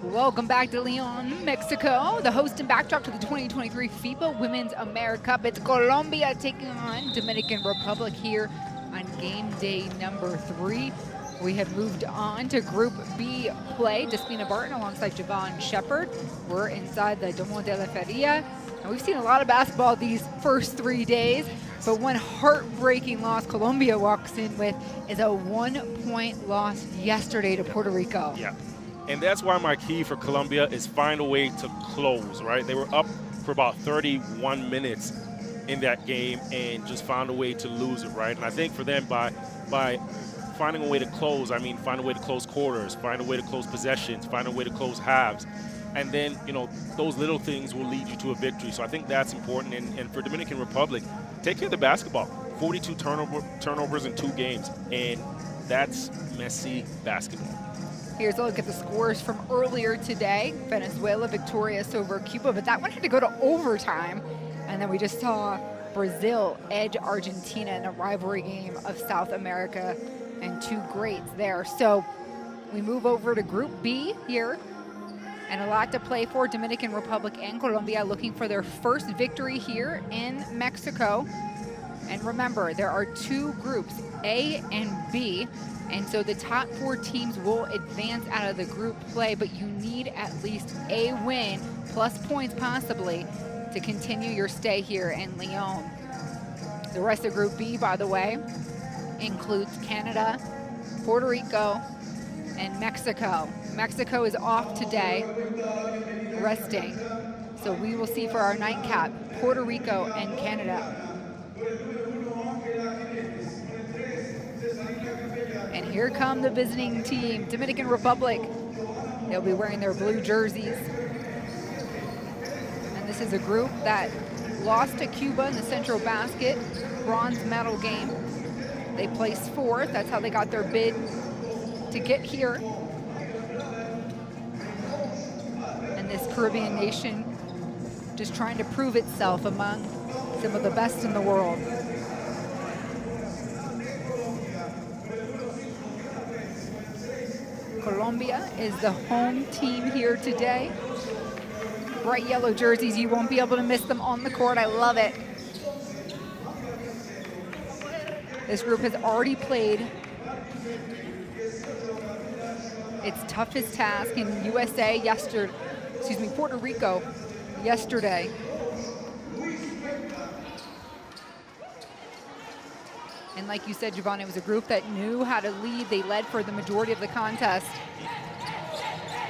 Welcome back to Leon, Mexico, the host and backdrop to the 2023 FIBA Women's AmeriCup. It's Colombia taking on Dominican Republic here on game day number 3. We have moved on to Group B play. Despina Barton alongside Javon Shepard. We're inside the Domo de la Feria. And we've seen a lot of basketball these first 3 days, but one heartbreaking loss Colombia walks in with is a 1-point loss yesterday to Puerto Rico. Yeah. And that's why my key for Colombia is find a way to close, right? They were up for about 31 minutes in that game and just found a way to lose it, right? And I think for them, by finding a way to close, I mean find a way to close quarters, find a way to close possessions, find a way to close halves. And then, you know, those little things will lead you to a victory. So I think that's important. And for Dominican Republic, take care of the basketball. 42 turnovers in 2 games. And that's messy basketball. Here's a look at the scores from earlier today. Venezuela victorious over Cuba, but that one had to go to overtime. And then we just saw Brazil edge Argentina in a rivalry game of South America, and 2 greats there. So we move over to Group B here, and a lot to play for. Dominican Republic and Colombia looking for their first victory here in Mexico. And remember, there are 2 groups, A and B. And so the top 4 teams will advance out of the group play, but you need at least a win, plus points possibly, to continue your stay here in Lyon. The rest of Group B, by the way, includes Canada, Puerto Rico, and Mexico. Mexico is off today, resting. So we will see for our nightcap, Puerto Rico and Canada. And here come the visiting team, Dominican Republic. They'll be wearing their blue jerseys. And this is a group that lost to Cuba in the Central Basket bronze medal game. They placed 4th. That's how they got their bid to get here. And this Caribbean nation just trying to prove itself among some of the best in the world. Colombia is the home team here today. Bright yellow jerseys, you won't be able to miss them on the court. I love it. This group has already played its toughest task in Puerto Rico yesterday. And like you said, Javon, it was a group that knew how to lead. They led for the majority of the contest.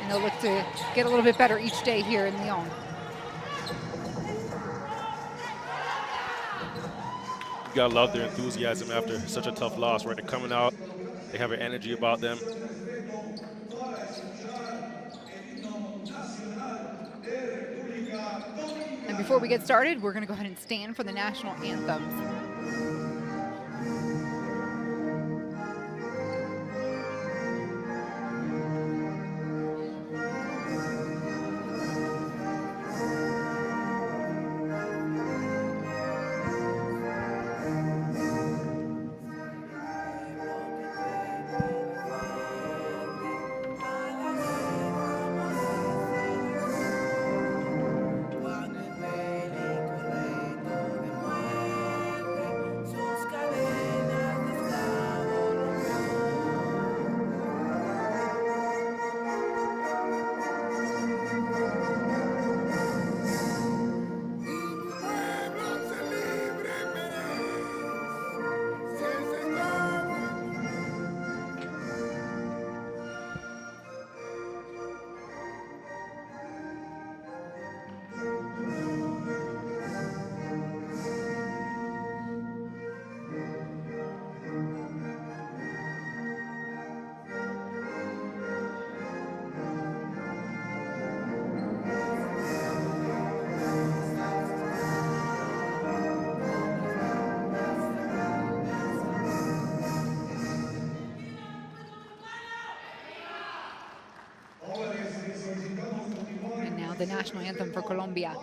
And they'll look to get a little bit better each day here in Lyon. You gotta love their enthusiasm after such a tough loss, right? They're coming out, they have an energy about them. And before we get started, we're gonna go ahead and stand for the national anthems. The national anthem for Colombia.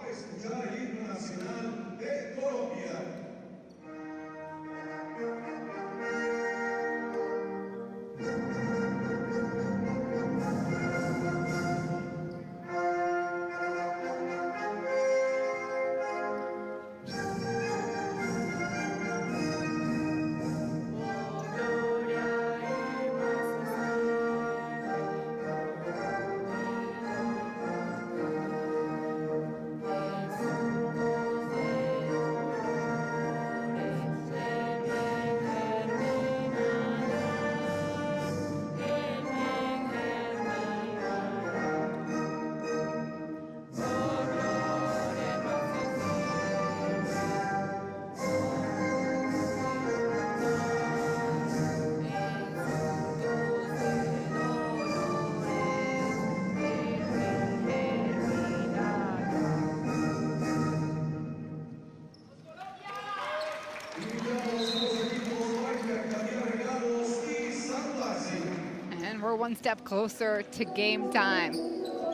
one step closer to game time.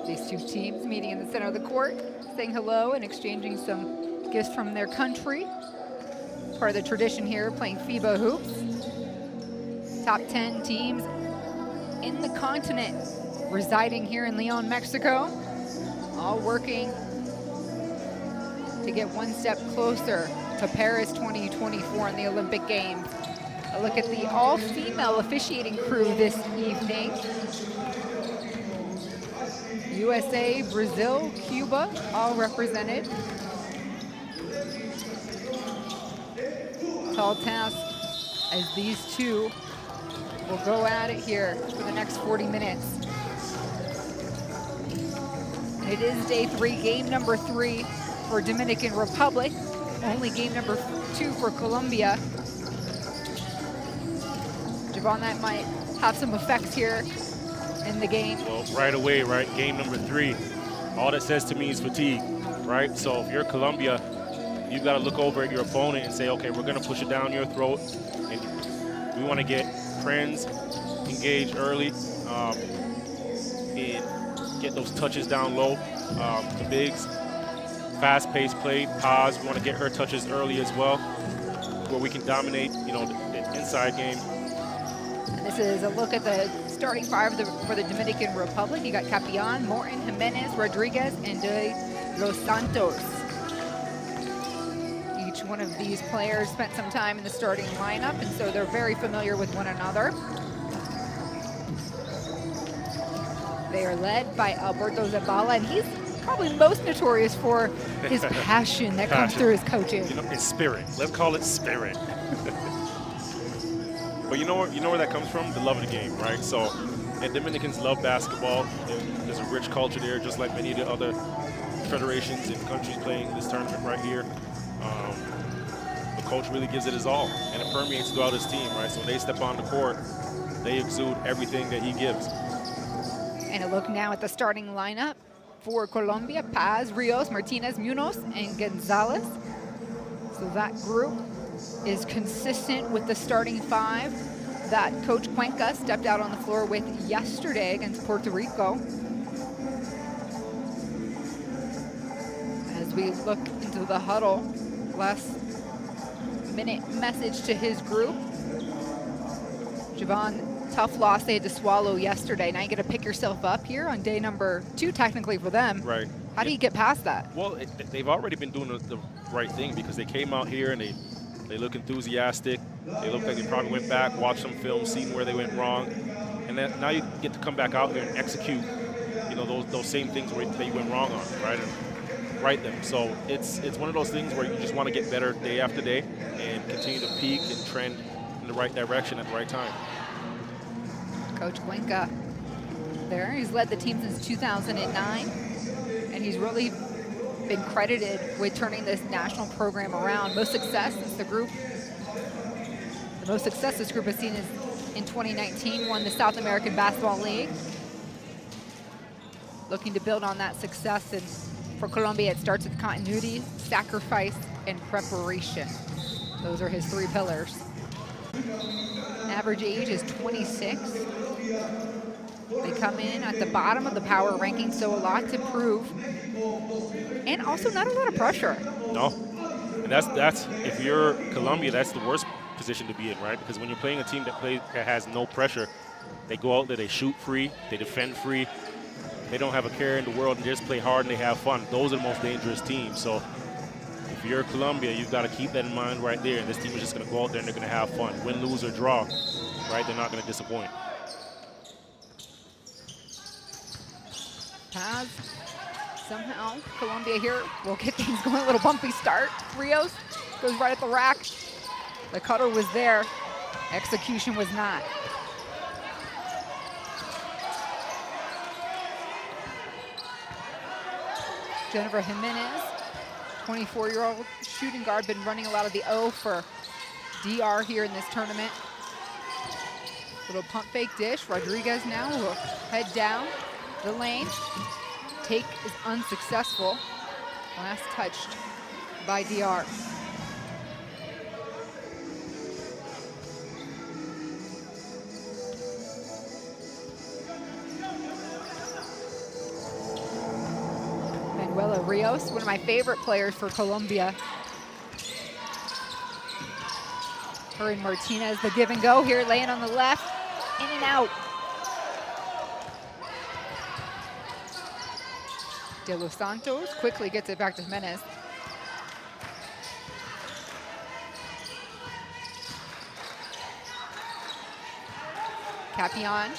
These two teams meeting in the center of the court, saying hello and exchanging some gifts from their country. Part of the tradition here, playing FIBA hoops. Top 10 teams in the continent residing here in Leon, Mexico, all working to get one step closer to Paris 2024 in the Olympic Games. A look at the all-female officiating crew this evening. USA, Brazil, Cuba, all represented. Tall task as these two will go at it here for the next 40 minutes. And it is day 3, game number 3 for Dominican Republic. Only game number 2 for Colombia. Javon, that might have some effects here in the game. Well, right away, right? Game number 3. All that says to me is fatigue, right? So if you're Colombia, you've got to look over at your opponent and say, okay, we're going to push it down your throat. And we want to get friends engaged early and get those touches down low. The bigs, fast-paced play, pause. We want to get her touches early as well, where we can dominate, you know, the inside game. And this is a look at the starting 5 for the Dominican Republic. You got Capian, Morton, Jimenez, Rodriguez, and De Los Santos. Each one of these players spent some time in the starting lineup, and so they're very familiar with one another. They are led by Alberto Zabala, and he's probably most notorious for his passion that comes through his coaching. You know, it's spirit. Let's call it spirit. But you know where that comes from? The love of the game, right? So, and Dominicans love basketball. There's a rich culture there, just like many of the other federations and countries playing this tournament right here. The coach really gives it his all, and it permeates throughout his team, right? So when they step on the court, they exude everything that he gives. And a look now at the starting lineup for Colombia: Paz, Rios, Martinez, Munoz, and Gonzalez. So that group is consistent with the starting 5 that Coach Cuenca stepped out on the floor with yesterday against Puerto Rico. As we look into the huddle, last minute message to his group. Javon, tough loss they had to swallow yesterday. Now you got to pick yourself up here on day number 2, technically, for them. Right. How do you get past that? Well, they've already been doing the right thing, because they came out here and they look enthusiastic. They look like they probably went back, watched some film, seen where they went wrong, and then now you get to come back out here and execute, you know, those same things where you went wrong on, right? And right them. So it's one of those things where you just want to get better day after day and continue to peak and trend in the right direction at the right time. Coach Cuenca there. He's led the team since 2009, and he's really been credited with turning this national program around. Most success since the most success this group has seen is in 2019, won the South American Basketball League. Looking to build on that success, and for Colombia, it starts with continuity, sacrifice, and preparation. Those are his 3 pillars. Average age is 26. They come in at the bottom of the power ranking, so a lot to prove. And also not a lot of pressure. No, and that's if you're Colombia, that's the worst position to be in, right? Because when you're playing a team that has no pressure, they go out there, they shoot free, they defend free, they don't have a care in the world, and just play hard and they have fun. Those are the most dangerous teams. So if you're Colombia, you've got to keep that in mind right there. And this team is just going to go out there and they're going to have fun. Win, lose, or draw, right? They're not going to disappoint. Paz, somehow Colombia here will get things going. A little bumpy start. Rios goes right at the rack. The cutter was there. Execution was not. Jennifer Jimenez, 24-year-old shooting guard, been running a lot of the O for DR here in this tournament. Little pump fake dish. Rodriguez now will head down the lane. Take is unsuccessful. Last touched by DR. Rios, one of my favorite players for Colombia. Her and Martinez, the give and go here, laying on the left, in and out. De Los Santos quickly gets it back to Jimenez. Capion,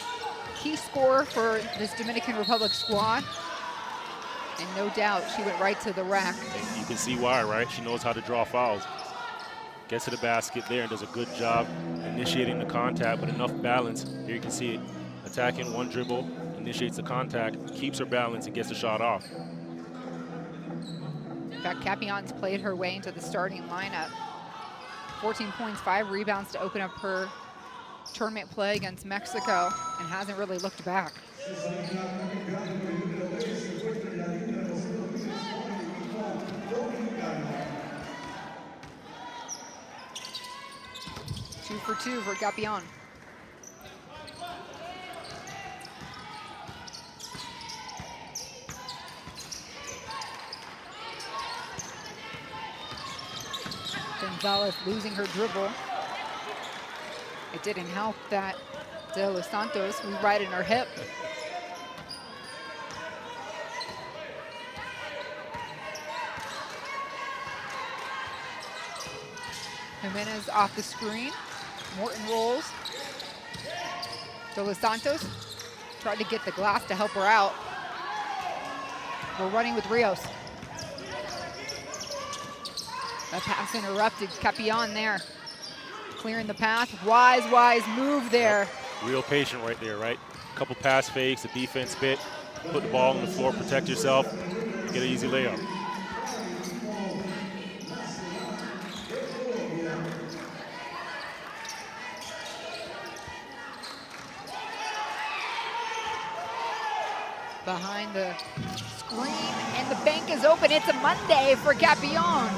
key scorer for this Dominican Republic squad. And no doubt she went right to the rack. And you can see why, right? She knows how to draw fouls. Gets to the basket there and does a good job initiating the contact with enough balance. Here you can see it. Attacking one dribble, initiates the contact, keeps her balance, and gets the shot off. In fact, Capion's played her way into the starting lineup. 14 points, 5 rebounds to open up her tournament play against Mexico, and hasn't really looked back. Two for two for Capion. Gonzalez losing her dribble. It didn't help that De Los Santos was right in her hip. Jimenez off the screen. Morton rolls. De Los Santos tried to get the glass to help her out. We're running with Rios. That pass interrupted. Capion there, clearing the path. Wise move there. Yep. Real patient right there, right? Couple pass fakes, the defense bit, put the ball on the floor, protect yourself, get an easy layup. Behind the screen, and the bank is open. It's a Monday for Capion.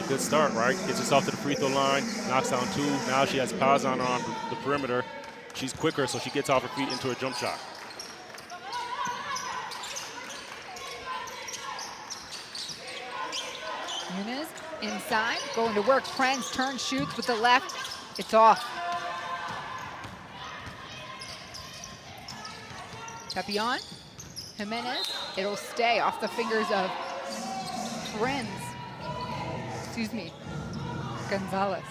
Good start, right? Gets herself to the free throw line, knocks down 2. Now she has Pazan on the perimeter. She's quicker, so she gets off her feet into her jump shot. Muniz inside, going to work. Prenz turns, shoots with the left. It's off. Capion, Jimenez, it'll stay off the fingers of Prenz. Excuse me, Gonzalez.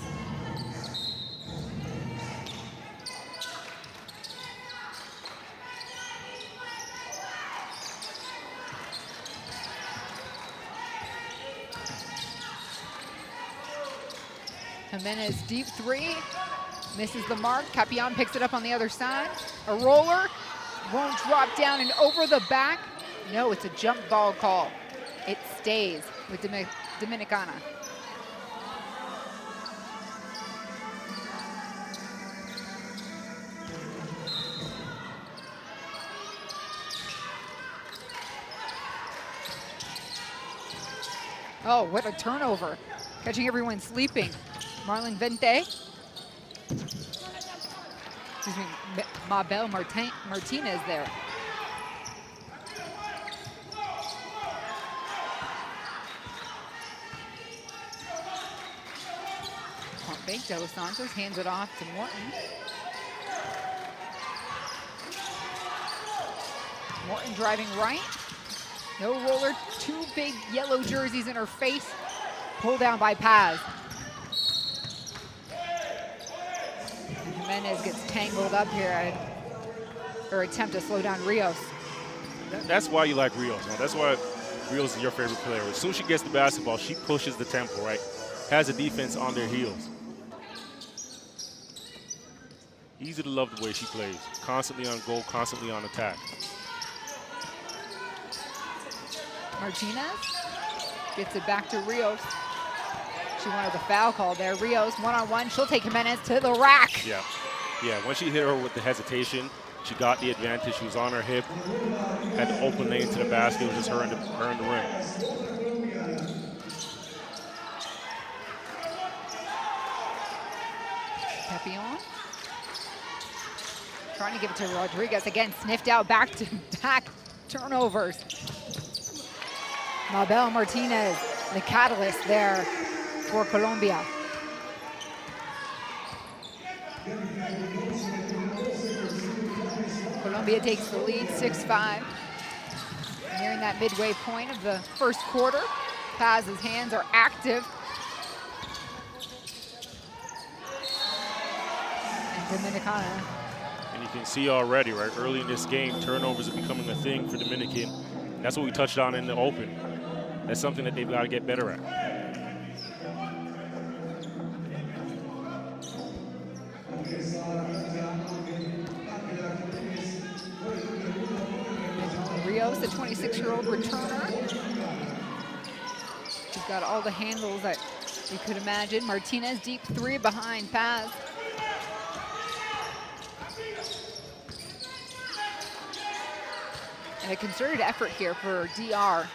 Jimenez deep 3, misses the mark. Capion picks it up on the other side. A roller, won't drop down and over the back. No, it's a jump ball call. It stays with Dominicana. Oh, what a turnover. Catching everyone sleeping. Marlon Vente. Excuse me, Mabel Martinez there. Pump fake, De Los Santos hands it off to Morton. Morton driving right. No roller, 2 big yellow jerseys in her face. Pulled down by Paz. Jimenez gets tangled up here at her attempt to slow down Rios. That's why you like Rios, man. That's why Rios is your favorite player. As soon as she gets the basketball, she pushes the tempo, right? Has the defense on their heels. Easy to love the way she plays. Constantly on goal, constantly on attack. Martinez gets it back to Rios. She wanted the foul call there. Rios one-on-one. She'll take Jimenez to the rack. Yeah. When she hit her with the hesitation, she got the advantage. She was on her hip, had the open lane to the basket. It was just her in the ring. Capion trying to give it to Rodriguez. Again, sniffed out back turnovers. Mabel Martinez, the catalyst there for Colombia. Colombia takes the lead, 6-5. Nearing that midway point of the first quarter. Paz's hands are active. And Dominicana. And you can see already, right, early in this game, turnovers are becoming a thing for Dominican. That's what we touched on in the open. That's something that they've got to get better at. Rios, the 26-year-old returner. He's got all the handles that you could imagine. Martinez, deep three behind Paz. And a concerted effort here for DR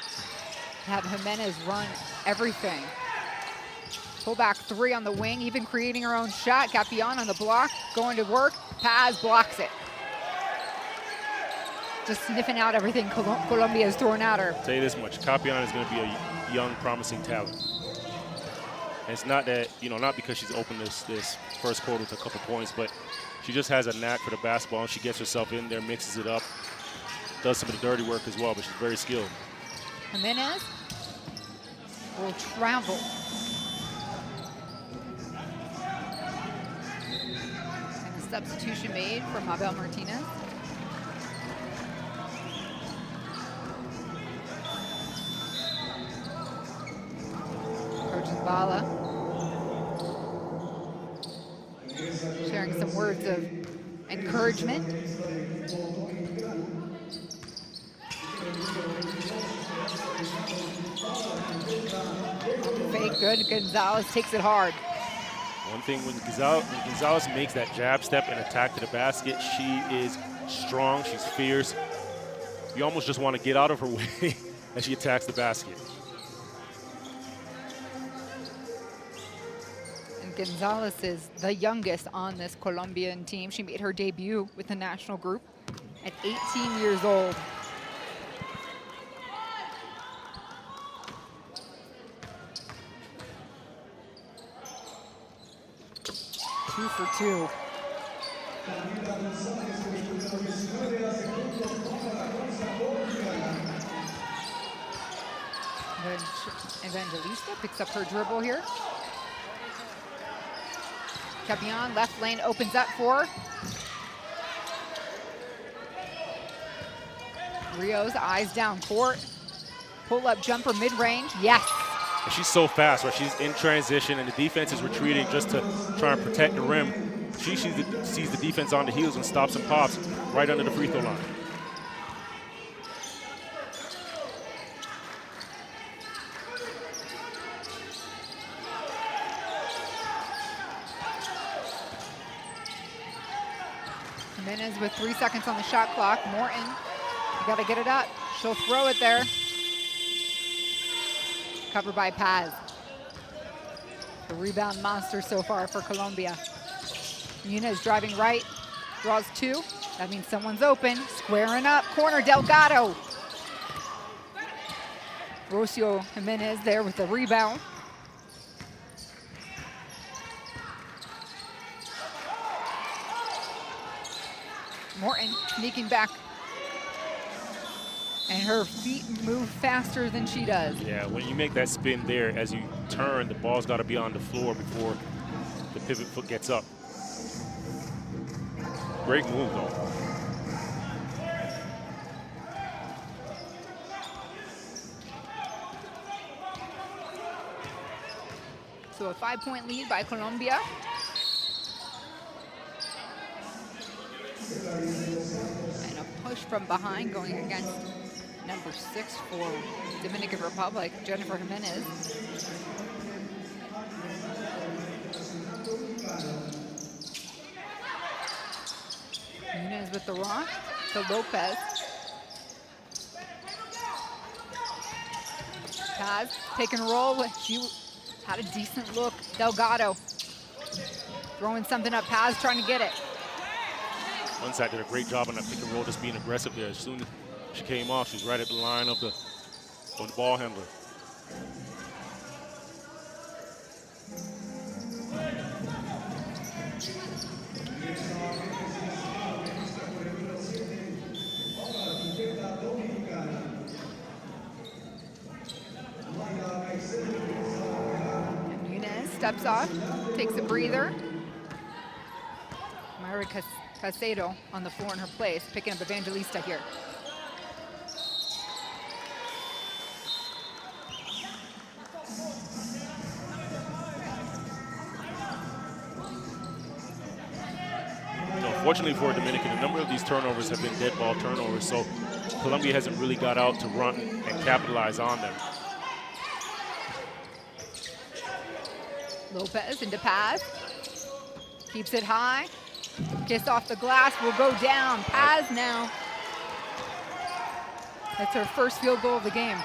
to have Jimenez run everything. Pull back three on the wing, even creating her own shot. Capion on the block, going to work. Paz blocks it. Just sniffing out everything Colombia is throwing at her. I'll tell you this much, Capion is going to be a young, promising talent. And it's not that, you know, not because she's opened this first quarter with a couple points, but she just has a knack for the basketball, and she gets herself in there, mixes it up, does some of the dirty work as well, but she's very skilled. Jimenez will travel. And a substitution made for Mabel Martinez. Coach Zbala sharing some words of encouragement. Fake good. Gonzalez takes it hard. One thing, when Gonzalez makes that jab step and attack to the basket, she is strong, she's fierce. You almost just want to get out of her way as she attacks the basket. And Gonzalez is the youngest on this Colombian team. She made her debut with the national group at 18 years old. Two for two. Evangelista picks up her dribble here. Capion, left lane opens up for Rios, eyes down court. Pull-up jumper mid-range, yes. And she's so fast, right? She's in transition, and the defense is retreating just to try and protect the rim. She sees the defense on the heels and stops and pops right under the free throw line. Jimenez with 3 seconds on the shot clock. Morton, you gotta get it up. She'll throw it there. Covered by Paz. The rebound monster so far for Colombia. Nunez driving right, draws two. That means someone's open. Squaring up, corner, Delgado. Rocio Jimenez there with the rebound. Morton sneaking back. And her feet move faster than she does. Yeah, when you make that spin there, as you turn, the ball's got to be on the floor before the pivot foot gets up. Great move, though. So a 5-point lead by Colombia. And a push from behind going against number 6 for Dominican Republic, Jennifer Jimenez. Nunez with the rock to Lopez. Paz, pick and roll. She had a decent look. Delgado throwing something up. Paz trying to get it. One side did a great job on that pick and roll, just being aggressive there. As soon as she came off. She was right at the line of the ball handler. Steps off, takes a breather. Caicedo on the floor in her place, picking up Evangelista here. Fortunately for Dominican, a number of these turnovers have been dead ball turnovers, so Colombia hasn't really got out to run and capitalize on them. Lopez into Paz, keeps it high, kiss off the glass, will go down. Paz now. That's her first field goal of the game.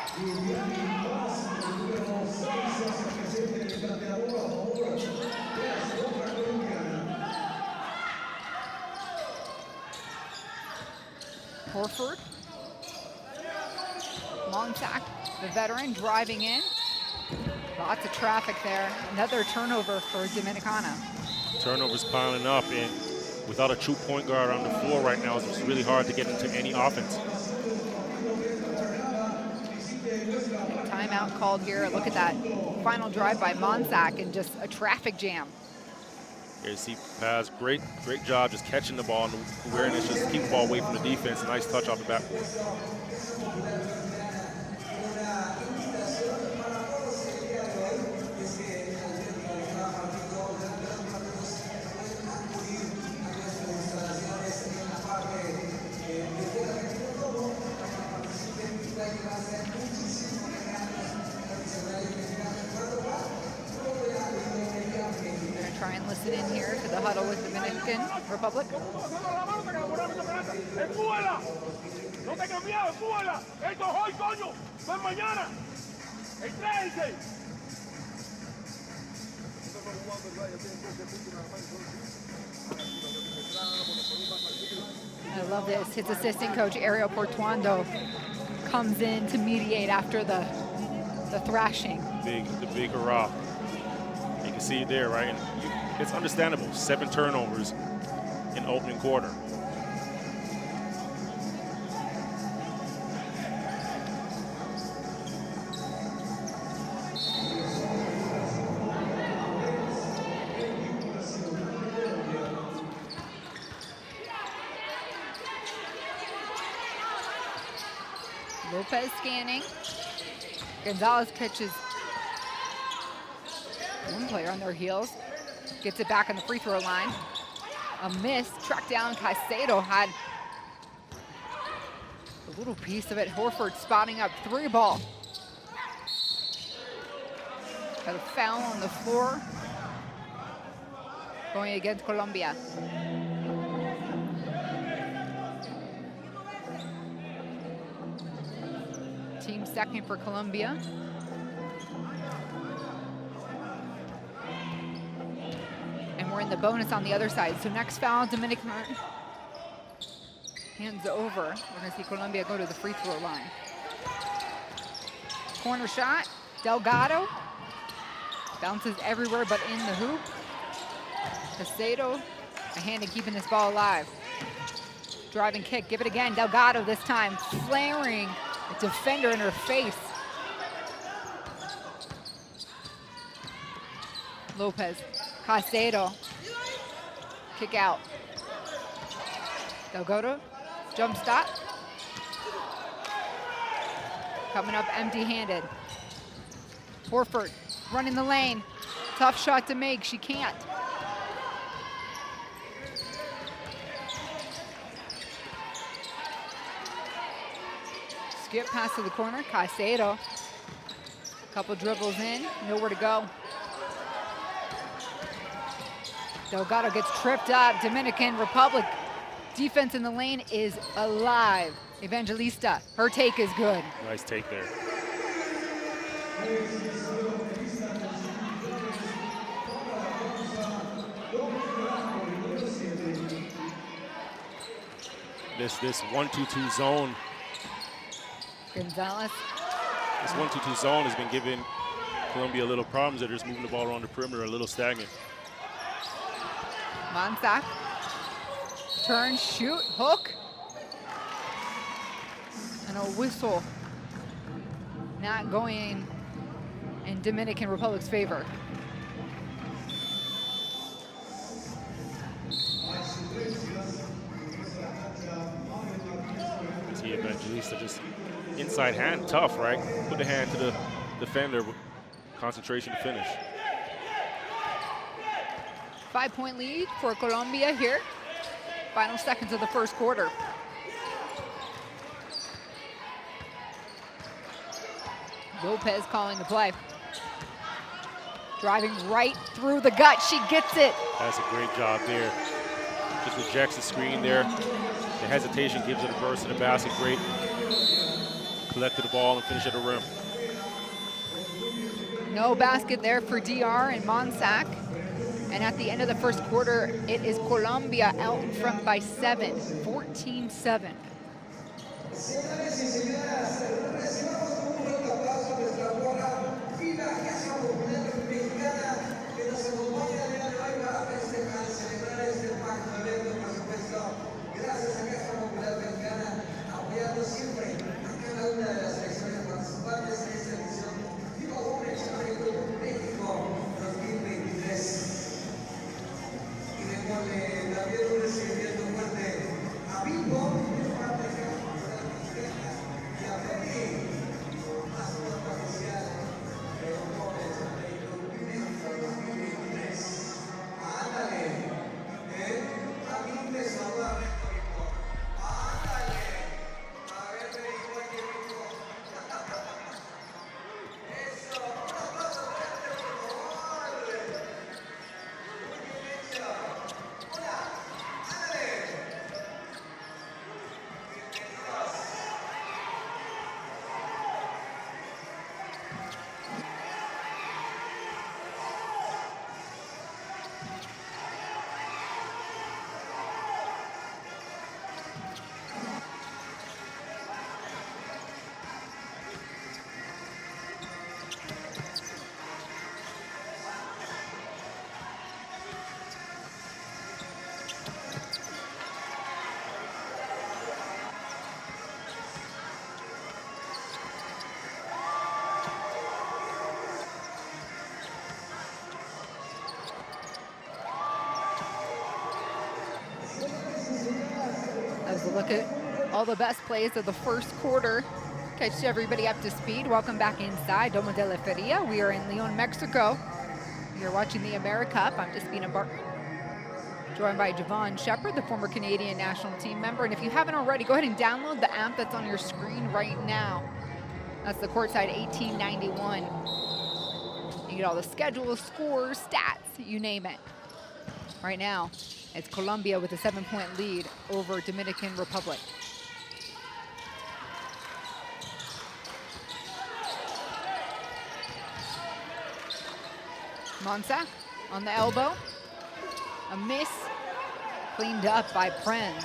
Horford, Monsac, the veteran, driving in. Lots of traffic there. Another turnover for Dominicana. Turnovers piling up, and without a true point guard on the floor right now, it's really hard to get into any offense. Timeout called here. Look at that final drive by Monsac and just a traffic jam. Here you see Paz, great job just catching the ball and the awareness, just keep the ball away from the defense. Nice touch off the backboard. Listen in here to the huddle with Dominican Republic. I love this. His assistant coach, Ariel Portuando, comes in to mediate after the thrashing. The big hurrah. You can see it there, right? And it's understandable. 7 turnovers in opening quarter. Lopez scanning. Gonzalez catches one player on their heels. Gets it back on the free throw line. A miss, tracked down. Caicedo had a little piece of it. Horford spotting up 3 ball. Got a foul on the floor going against Colombia. Team second for Colombia. We're in the bonus on the other side. So next foul, Dominican hands over. We're gonna see Colombia go to the free throw line. Corner shot, Delgado. Bounces everywhere but in the hoop. Caicedo, a hand in keeping this ball alive. Driving kick, give it again. Delgado this time, flaring a defender in her face. Lopez. Caicedo, kick out. Delgado, jump stop. Coming up empty-handed. Horford running the lane. Tough shot to make, she can't. Skip pass to the corner, Caicedo. Couple dribbles in, nowhere to go. Delgado gets tripped up. Dominican Republic defense in the lane is alive. Evangelista, her take is good. Nice take there. This 1-2-2 zone Gonzalez. This 1-2-2 zone has been giving Colombia a little problems. They're just moving the ball around the perimeter a little stagnant. Monsac. Turn, shoot, hook. And a whistle. Not going in Dominican Republic's favor. See Evangelista just inside hand, tough, right? Put the hand to the defender, concentration to finish. 5-point lead for Colombia here. Final seconds of the first quarter. Lopez calling the play. Driving right through the gut, she gets it. That's a great job there. Just rejects the screen there. The hesitation gives it a burst to the basket. Great. Collected the ball and finished at the rim. No basket there for DR and Monsac. And at the end of the first quarter, it is Colombia out in front by 7, 14-7. As we look at all the best plays of the first quarter, catch everybody up to speed. Welcome back inside Domo de la Feria. We are in Leon, Mexico. You're watching the AmeriCup. I'm Despina Barton, joined by Javon Shepard, the former Canadian national team member. And if you haven't already, go ahead and download the app that's on your screen right now. That's the Courtside 1891. You get all the schedules, scores, stats, you name it. Right now, it's Colombia with a 7-point lead over Dominican Republic. Monsac on the elbow. A miss, cleaned up by Prenz.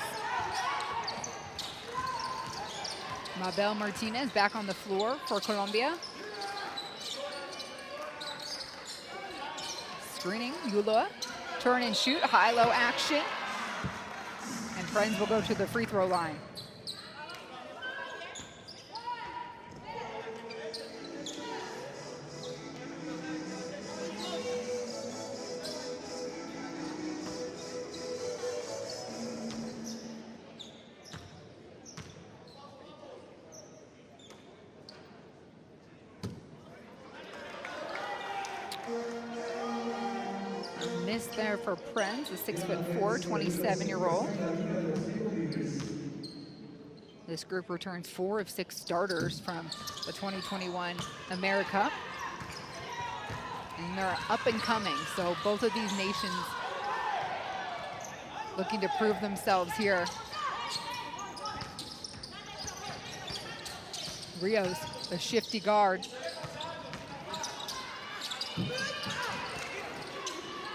Mabel Martinez back on the floor for Colombia. Screening, Ulloa. Turn and shoot, high-low action. And Prenz will go to the free throw line. Miss there for Prenz, a 6'4", 27-year-old. This group returns 4 of 6 starters from the 2021 AmeriCup. And they're up and coming, so both of these nations looking to prove themselves here. Rios, the shifty guard.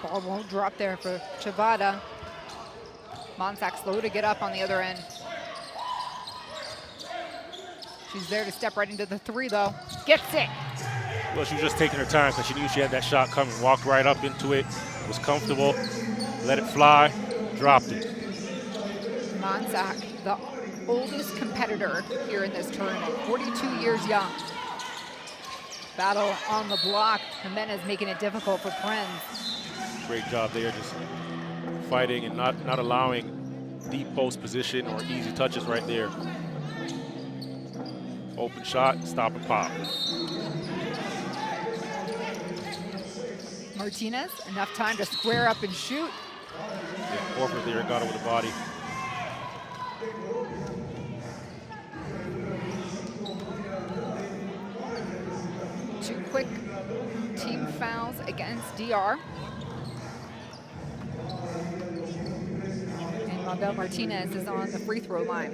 Ball won't drop there for Chavada. Monsac slow to get up on the other end. She's there to step right into the three, though. Gets it. Well, she was just taking her time because she knew she had that shot coming. Walked right up into it, was comfortable, let it fly, dropped it. Monsac, the oldest competitor here in this tournament, 42 years young. Battle on the block. Jimenez making it difficult for Prinz. Great job there, just fighting and not allowing deep post position or easy touches right there. Open shot, stop and pop. Martinez, enough time to square up and shoot. Yeah, Horford there got over the body. Two quick team fouls against DR. And Mabel Martinez is on the free throw line.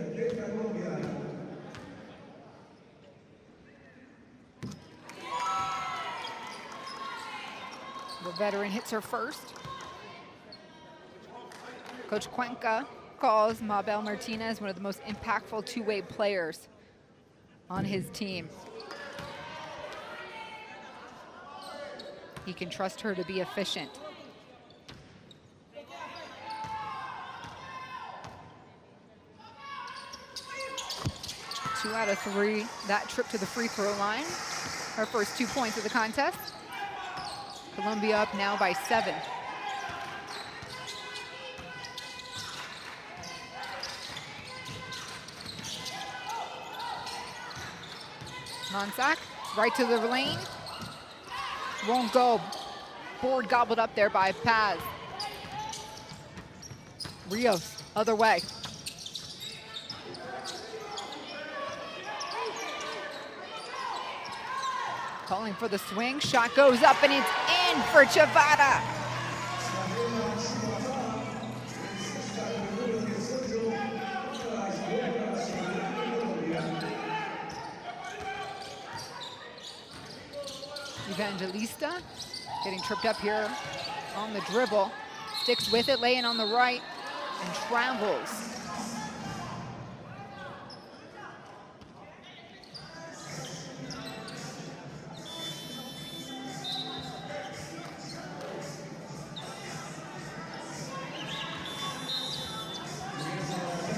The veteran hits her first. Coach Cuenca calls Mabel Martinez one of the most impactful two-way players on his team. He can trust her to be efficient. Two out of three, that trip to the free throw line. Her first 2 points of the contest. Colombia up now by 7. Monsac, right to the lane. Won't go. Board gobbled up there by Paz. Rios, other way. Calling for the swing. Shot goes up and it's in for Chavada. Evangelista getting tripped up here on the dribble. Sticks with it, laying on the right, and travels.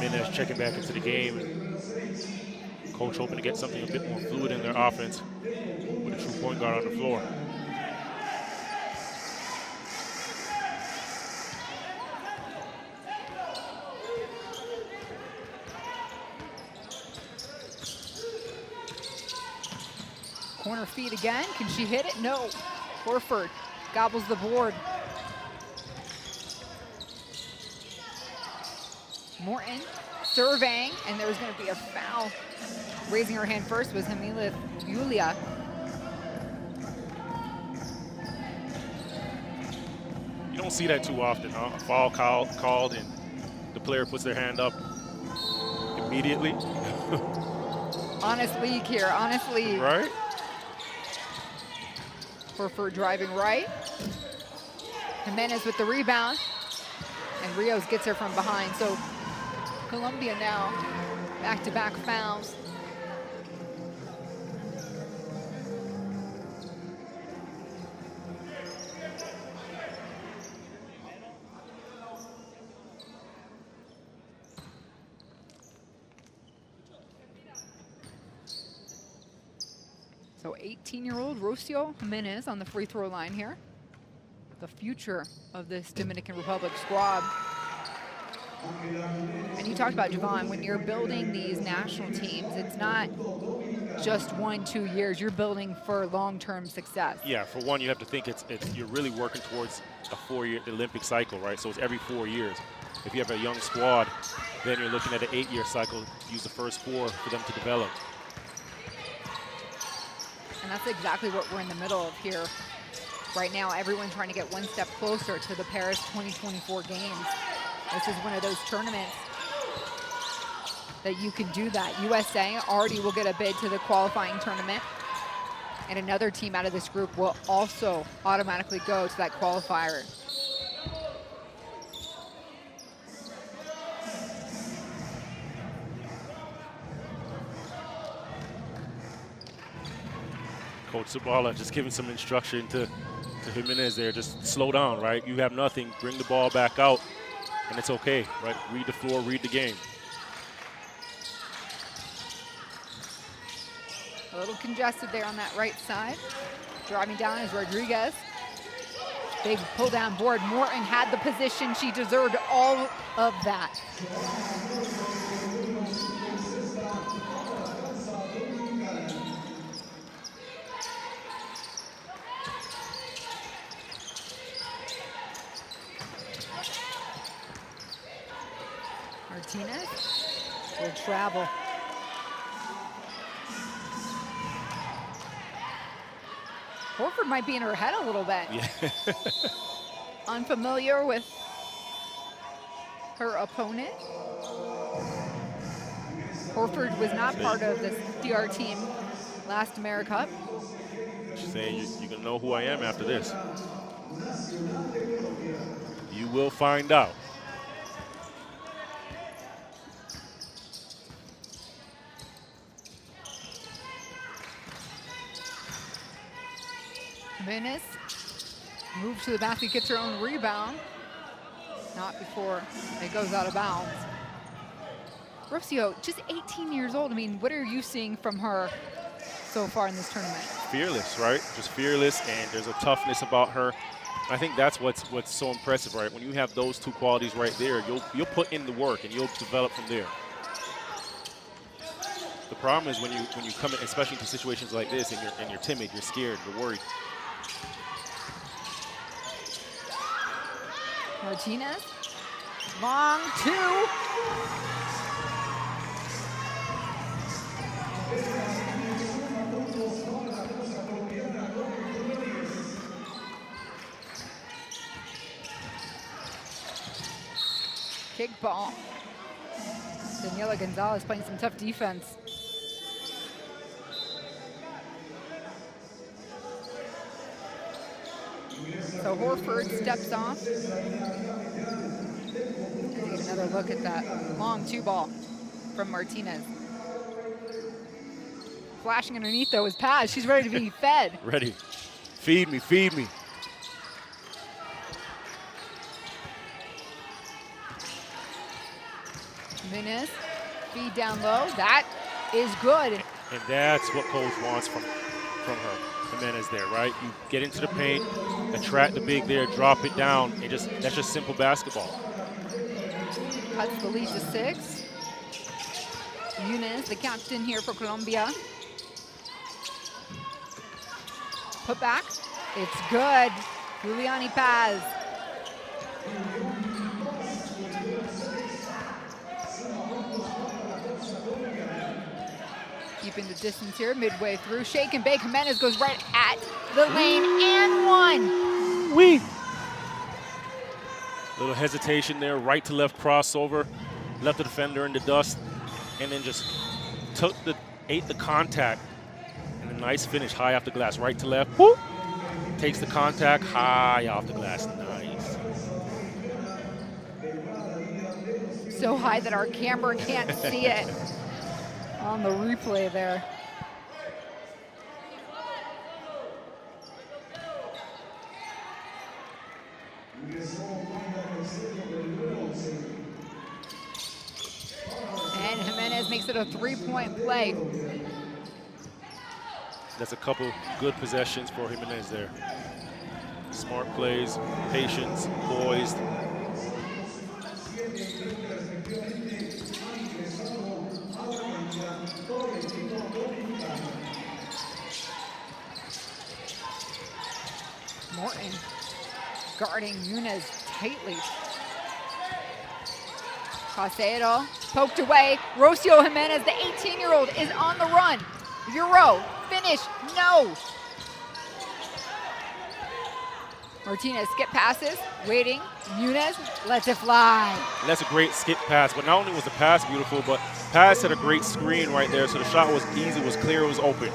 Jimenez checking back into the game. Coach hoping to get something a bit more fluid in their offense with a true point guard on the floor. Corner feed again. Can she hit it? No. Horford gobbles the board. Morton surveying, and there's going to be a foul. Raising her hand first was Hamila Yulia. You don't see that too often, huh? A foul called and the player puts their hand up immediately. Honest league here, honest league. Right? Horford driving right. Jimenez with the rebound. And Rios gets her from behind. So Colombia now back-to-back fouls. So 18-year-old Rocio Jimenez on the free throw line here. The future of this Dominican Republic squad. And you talked about, Javon, when you're building these national teams, it's not just 1-2 years. You're building for long-term success. Yeah, for one, you have to think you're really working towards a 4-year Olympic cycle, right? So it's every 4 years. If you have a young squad, then you're looking at an 8-year cycle. Use the first 4 for them to develop. And that's exactly what we're in the middle of here. Right now, everyone's trying to get one step closer to the Paris 2024 games. This is one of those tournaments that you can do that. USA already will get a bid to the qualifying tournament, and another team out of this group will also automatically go to that qualifier. Coach Sabala just giving some instruction to Jimenez there. Just slow down, right? You have nothing. Bring the ball back out, and it's okay, right? Read the floor, read the game. A little congested there on that right side. Driving down is Rodriguez. Big pull down board. Morton had the position. She deserved all of that. Martinez will travel. Horford might be in her head a little bit. Yeah. Unfamiliar with her opponent. Horford was not part of this DR team last AmeriCup. She's saying, you're going to know who I am after this. You will find out. Jimenez moves to the basket, gets her own rebound. Not before it goes out of bounds. Rocio, just 18 years old. I mean, what are you seeing from her so far in this tournament? Fearless, right? Just fearless, and there's a toughness about her. I think that's what's so impressive, right? When you have those two qualities right there, you'll put in the work and you'll develop from there. The problem is when you come in, especially into situations like this, and you're timid, you're scared, you're worried. Martinez, long two. Kick ball. Daniela Gonzalez playing some tough defense. So Horford steps off. Get another look at that long two ball from Martinez. Flashing underneath though is Paz. She's ready to be fed. Ready. Feed me, feed me. Jimenez, feed down low. That is good. And that's what Coach wants from her. Jimenez there, right? You get into the paint, attract the big there, drop it down, and that's just simple basketball. Cuts the lead to 6. Yunes, the captain here for Colombia. Put back. It's good. Juliani Paz. Keeping the distance here, midway through. Shake and bake. Jimenez goes right at the lane and one. Wee. Little hesitation there, right to left crossover, left the defender in the dust, and then just ate the contact, and a nice finish high off the glass, right to left. Whoop. Takes the contact high off the glass. Nice. So high that our camera can't see it on the replay there. And Jimenez makes it a 3-point play. That's a couple good possessions for Jimenez there. Smart plays, patience, poised. Morton guarding Yunes tightly. Casero poked away. Rocio Jimenez, the 18-year-old, is on the run. Euro, finish, no. Martinez skip passes, waiting. Yunes lets it fly. And that's a great skip pass, but not only was the pass beautiful, but Paz had a great screen right there, so the shot was easy, was clear, it was open.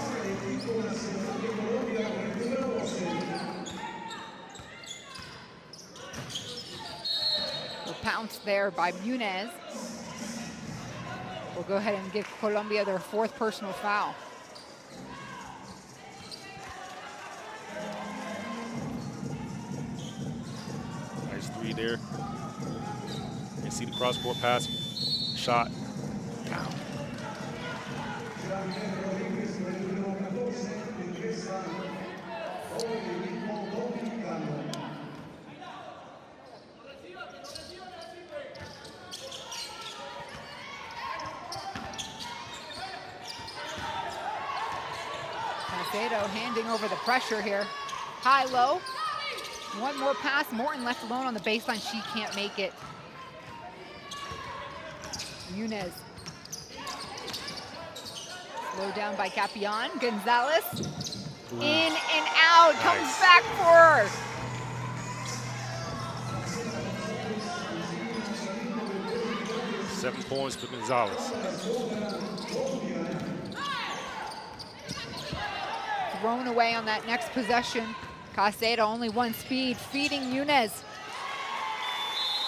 Pounced there by Yunes. We'll go ahead and give Colombia their 4th personal foul. there. You see the cross-court pass, shot, down. Caicedo handing over the pressure here. High-low. One more pass. Morton left alone on the baseline. She can't make it. Muniz. Slowed down by Capion. Gonzalez. Ooh. In and out. Nice. Comes back for her. Seven points for Gonzalez. Thrown away on that next possession. Caicedo only one speed, feeding Muniz.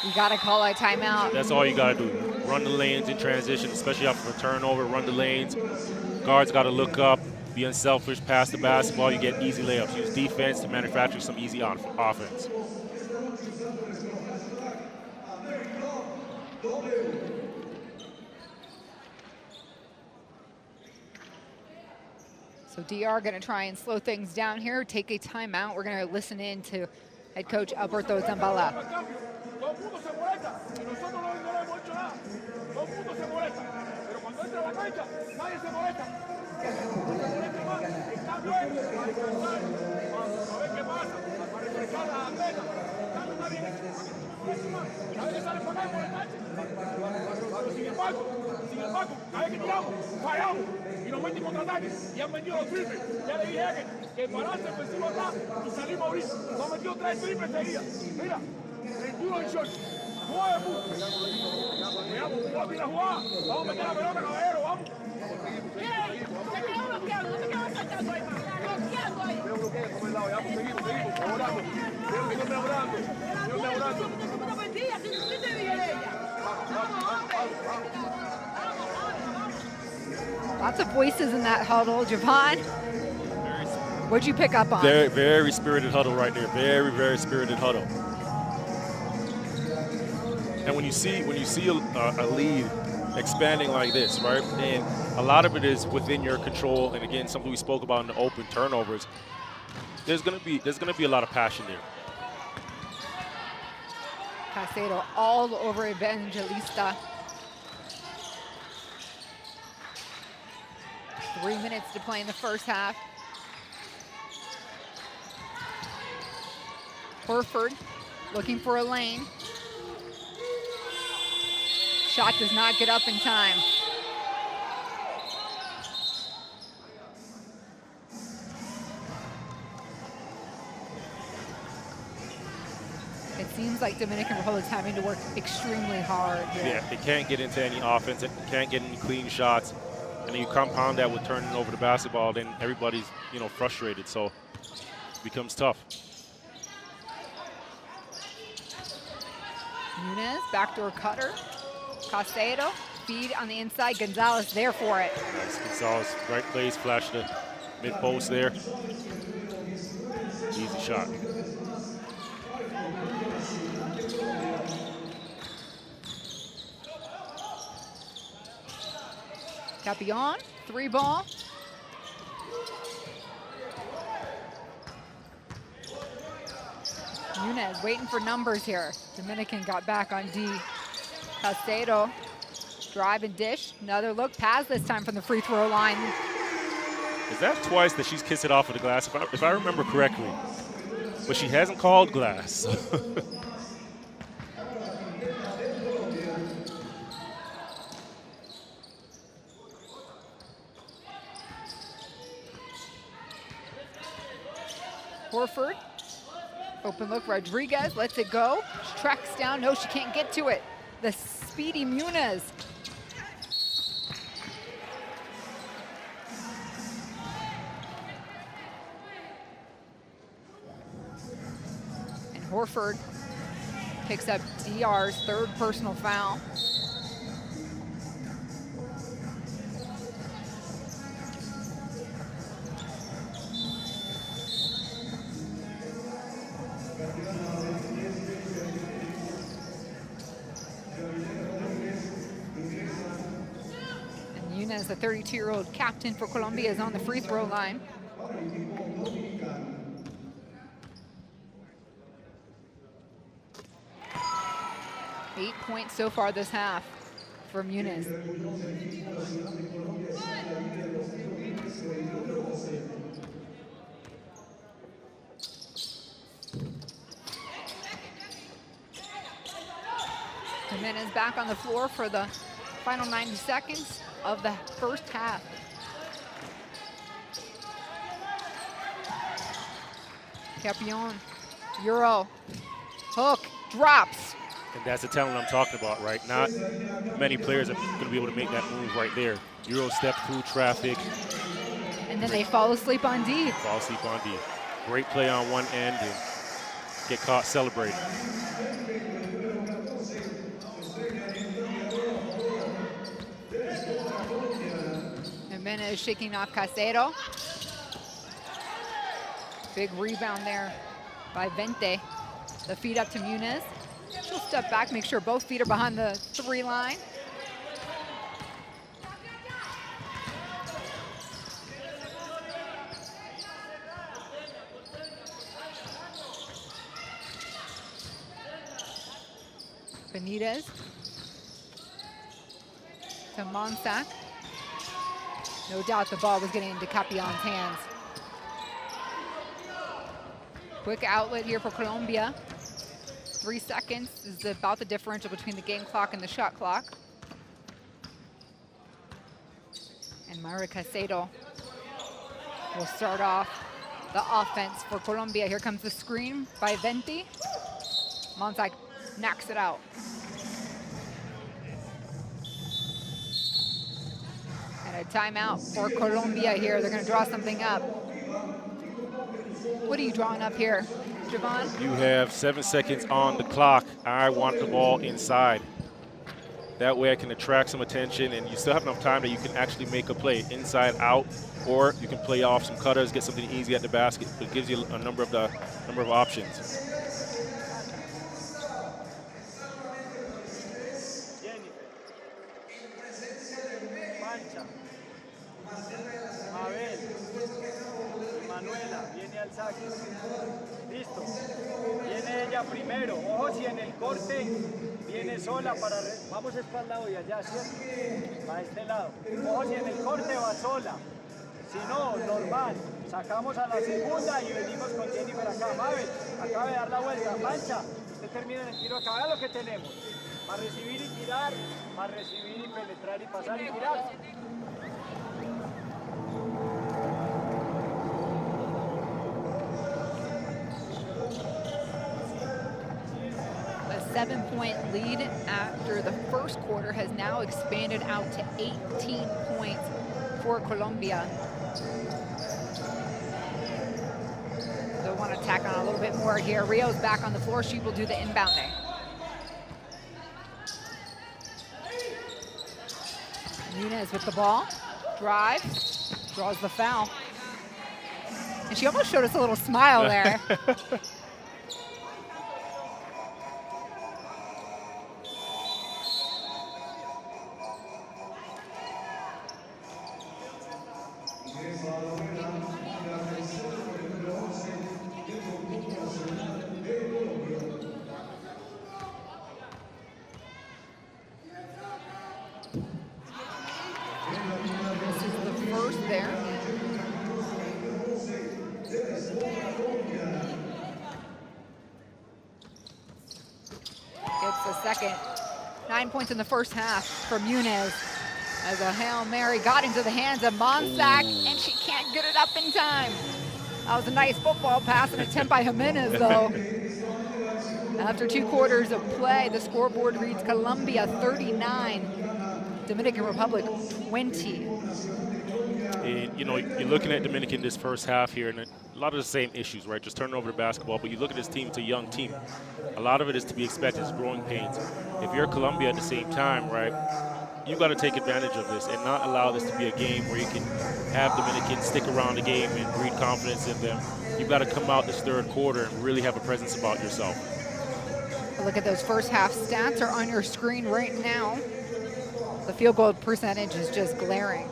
You gotta call a timeout. That's all you gotta do. Run the lanes in transition, especially after a turnover, run the lanes. Guards gotta look up, be unselfish, pass the basketball, you get easy layups. Use defense to manufacture some easy offense. So DR gonna try and slow things down here, take a timeout. We're gonna listen in to head coach Alberto Zambala. Sin embargo, cada vez que tiramos, fallamos y nos meten contraataques y han metido los triples. Ya le dije a que pararse ofensivo atrás y salimos a abrir. Nos han metido 3 triples seguidas. Mira, 21 en short, 9 puntos. Veamos, vamos a la jugada, vamos a meter la pelota, caballero, vamos. Se quedó bloqueado, no te quedas saltando ahí, bloqueando ahí. Veo bloqueo, como el lado, ya, seguimos, mejorando. Veo mejorando, mejorando. Lots of voices in that huddle. Javon, what'd you pick up on? Very, very spirited huddle right there. Very, very spirited huddle. And when you see a lead expanding like this, right? And a lot of it is within your control. And again, something we spoke about in the open turnovers. There's gonna be a lot of passion there. Caicedo all over Evangelista. 3 minutes to play in the first half. Horford looking for a lane. Shot does not get up in time. It seems like Dominican Republic's having to work extremely hard here. Yeah, they can't get into any offense, they can't get any clean shots. And then you compound that with turning over the basketball, then everybody's, frustrated. So it becomes tough. Muniz, backdoor cutter. Caicedo, feed on the inside. Gonzalez there for it. Nice. Gonzalez, right place, flash the mid post there. Easy shot. Capion, 3 ball. Muniz waiting for numbers here. Dominican got back on D. Caicedo, drive and dish. Another look, pass this time from the free throw line. Is that twice that she's kissed it off of the glass, if I remember correctly? But she hasn't called glass. Horford, open look, Rodriguez lets it go. She tracks down, no, she can't get to it. The speedy Muniz. And Horford picks up DR's 3rd personal foul. Jimenez, the 32-year-old captain for Colombia, is on the free throw line. 8 points so far this half for Muniz. Jimenez back on the floor for the final 90 seconds of the first half. Capion, Euro, hook, drops. And that's the talent I'm talking about, right? Not many players are going to be able to make that move right there. Euro step through traffic. And then they fall asleep on D. Fall asleep on D. Great play on one end and get caught celebrating. Jimenez shaking off Casero. Big rebound there by Vente. The feed up to Muniz. She'll step back, make sure both feet are behind the 3 line. Benitez to Monsac. No doubt the ball was getting into Capion's hands. Quick outlet here for Colombia. 3 seconds is about the differential between the game clock and the shot clock. And Mayra Casero will start off the offense for Colombia. Here comes the screen by Venti. Monsac knocks it out. And a timeout for Colombia here. They're going to draw something up. What are you drawing up here, Javon? You have 7 seconds on the clock. I want the ball inside. That way I can attract some attention, and you still have enough time that you can actually make a play inside out, or you can play off some cutters, get something easy at the basket. It gives you a number of options. Listo. Viene ella primero. Ojo, si en el corte viene sola para... Vamos espalda hoy allá, ¿cierto? Para este lado. Ojo, si en el corte va sola. Si no, normal. Sacamos a la segunda y venimos con Jennifer acá. Mabel, acaba de dar la vuelta. Mancha, usted termina el tiro acá. Vea lo que tenemos. Para recibir y tirar, para recibir y penetrar y pasar y tirar. A 7-point lead after the first quarter has now expanded out to 18 points for Colombia. They'll want to tack on a little bit more here. Rio's back on the floor. She will do the inbounding. Muniz with the ball. Drive. Draws the foul. And she almost showed us a little smile there. Second. 9 points in the first half for Muniz as a Hail Mary got into the hands of Monsac, and she can't get it up in time. That was a nice football pass and attempt by Jimenez, though. After 2 quarters of play, the scoreboard reads Colombia 39, Dominican Republic 20. And, you know, you're looking at Dominican this first half here, and a lot of the same issues, right? Just turning over the basketball. But you look at this team, it's a young team. A lot of it is to be expected. It's growing pains. If you're Colombia at the same time, right, you got to take advantage of this and not allow this to be a game where you can have Dominicans stick around the game and breed confidence in them. You've got to come out this third quarter and really have a presence about yourself. Look at those first half stats are on your screen right now. The field goal percentage is just glaring.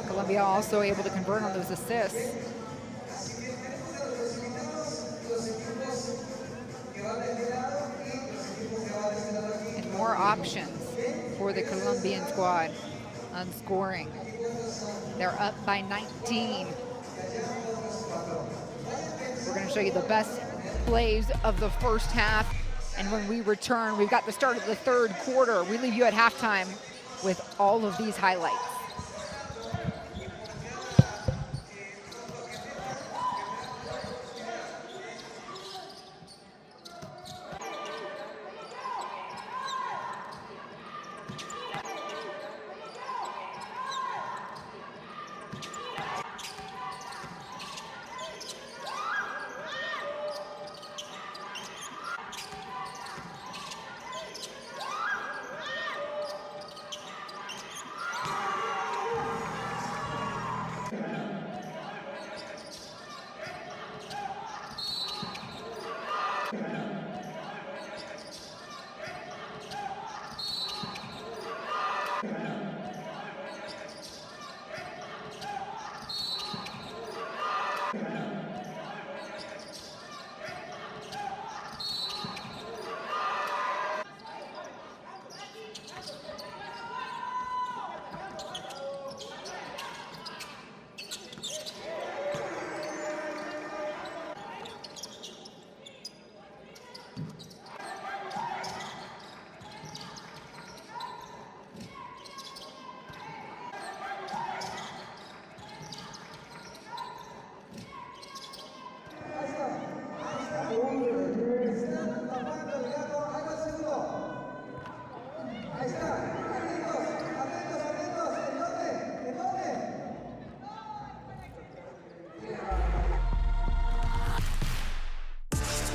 Colombia also able to convert on those assists. And more options for the Colombian squad on scoring. They're up by 19. We're going to show you the best plays of the first half. And when we return, we've got the start of the third quarter. We leave you at halftime with all of these highlights.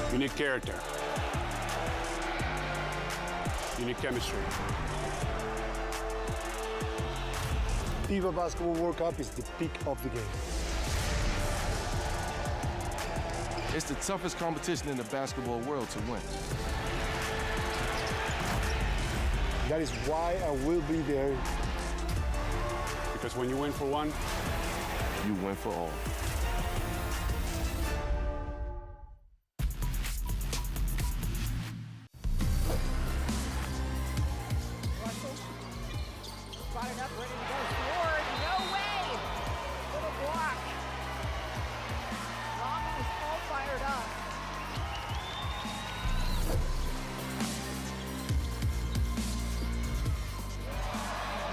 You need character. You need chemistry. FIBA Basketball World Cup is the peak of the game. It's the toughest competition in the basketball world to win. That is why I will be there. Because when you win for one, You win for all. Russell spotted up, ready to go. Scored. No way. Little block. Ramos is all fired up.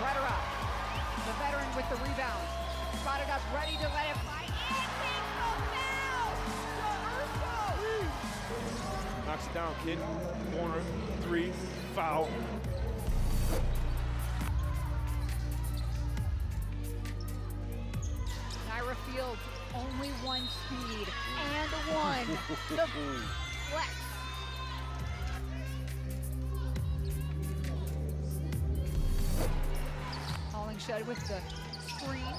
Rhetoric, the veteran with the rebound. Spotted up, ready to let it fly. And takes the foul. Knocks it down, kid. Corner, three, foul. Naira Fields, only one speed and one. The flex. Hollingshed with the screen.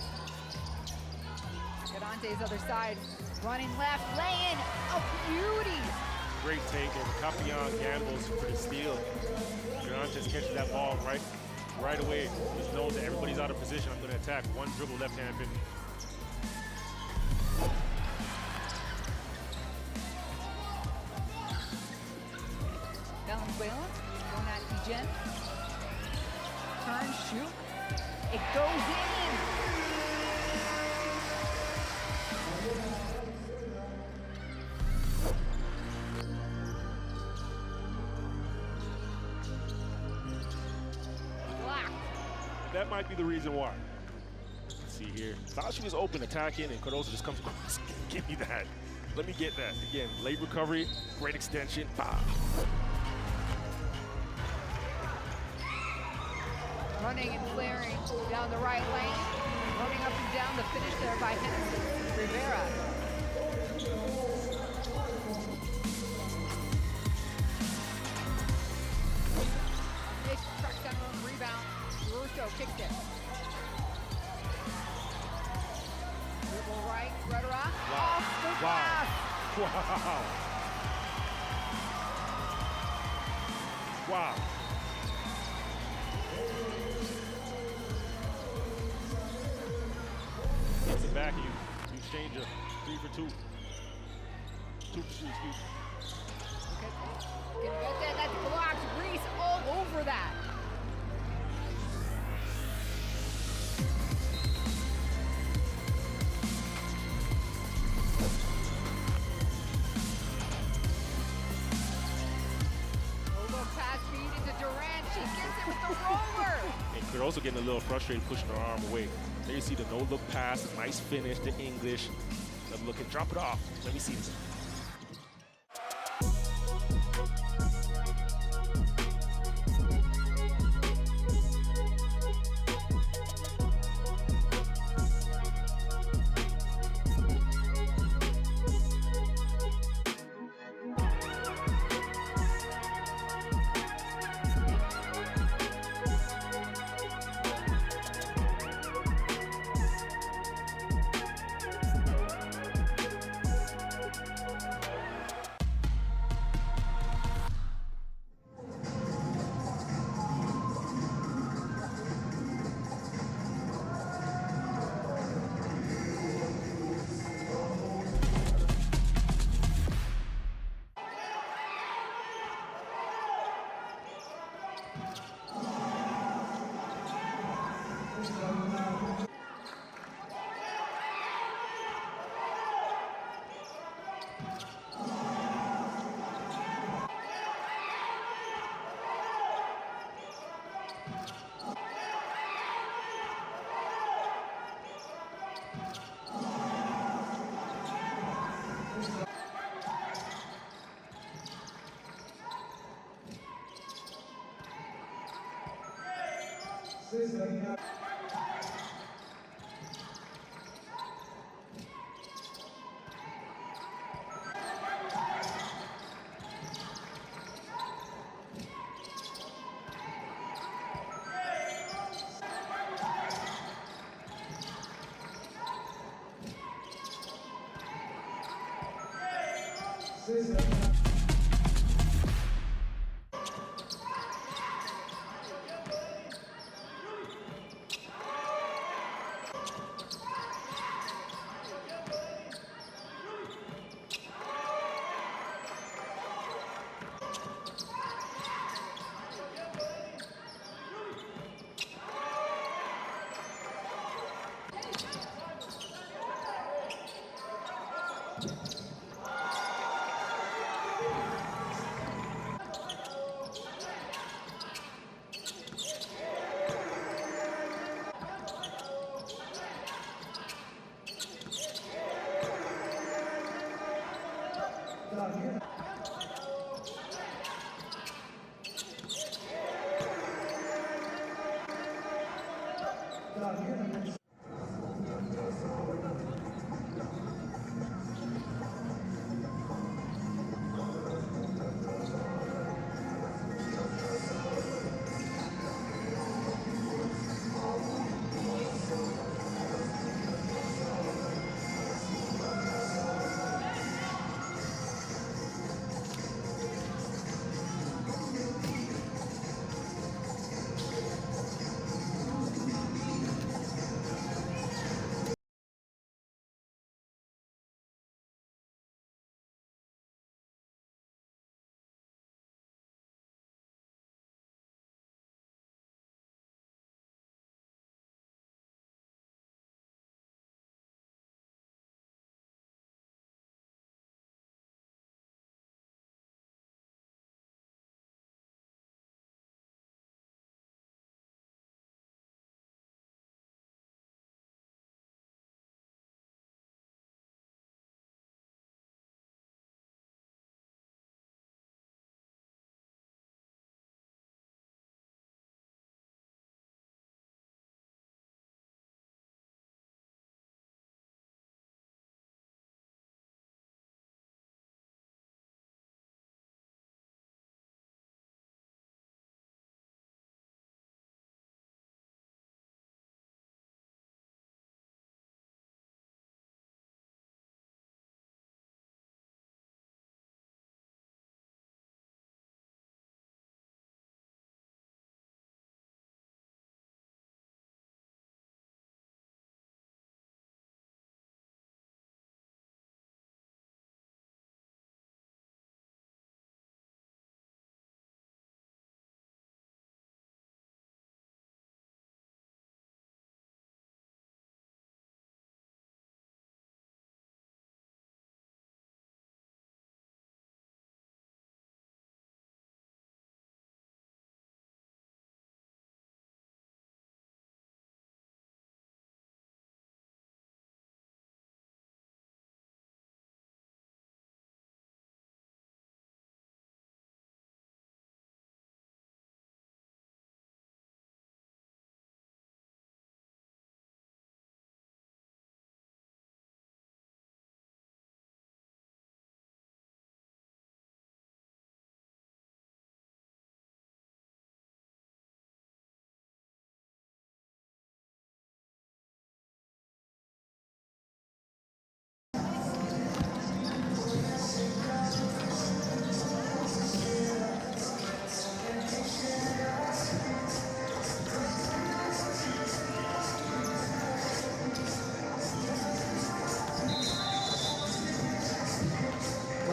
Gadante's other side, running left, laying a beauty. Great take, and Capian gambles for the steal. Gadantes catches that ball right away. Just knows that everybody's out of position. I'm going to attack. One dribble, left hand finish. Valenzuela going at Dijen. Turn, shoot. It goes in. Black. That might be the reason why. Let's see here. Thought she was open attacking, and Cardoso just comes across. Give me that. Let me get that. Again, late recovery, great extension. Bah. Running and flaring down the right lane. Running up and down the finish there by Henderson. Rivera. Nick tracks down on the rebound. Russo kicks it. Dribble right, Rhetoric. Off the glass. Wow. Wow. Gets it back, you exchange a 3 for 2. 2 for 2, excuse me. Can get there, that's blocked. Reese all over that. Pass feed into Durant. She gets it with the roller. And Cardoso getting a little frustrated, pushing her arm away. There you see the no-look pass, a nice finish to English. Another look and drop it off. Let me see this.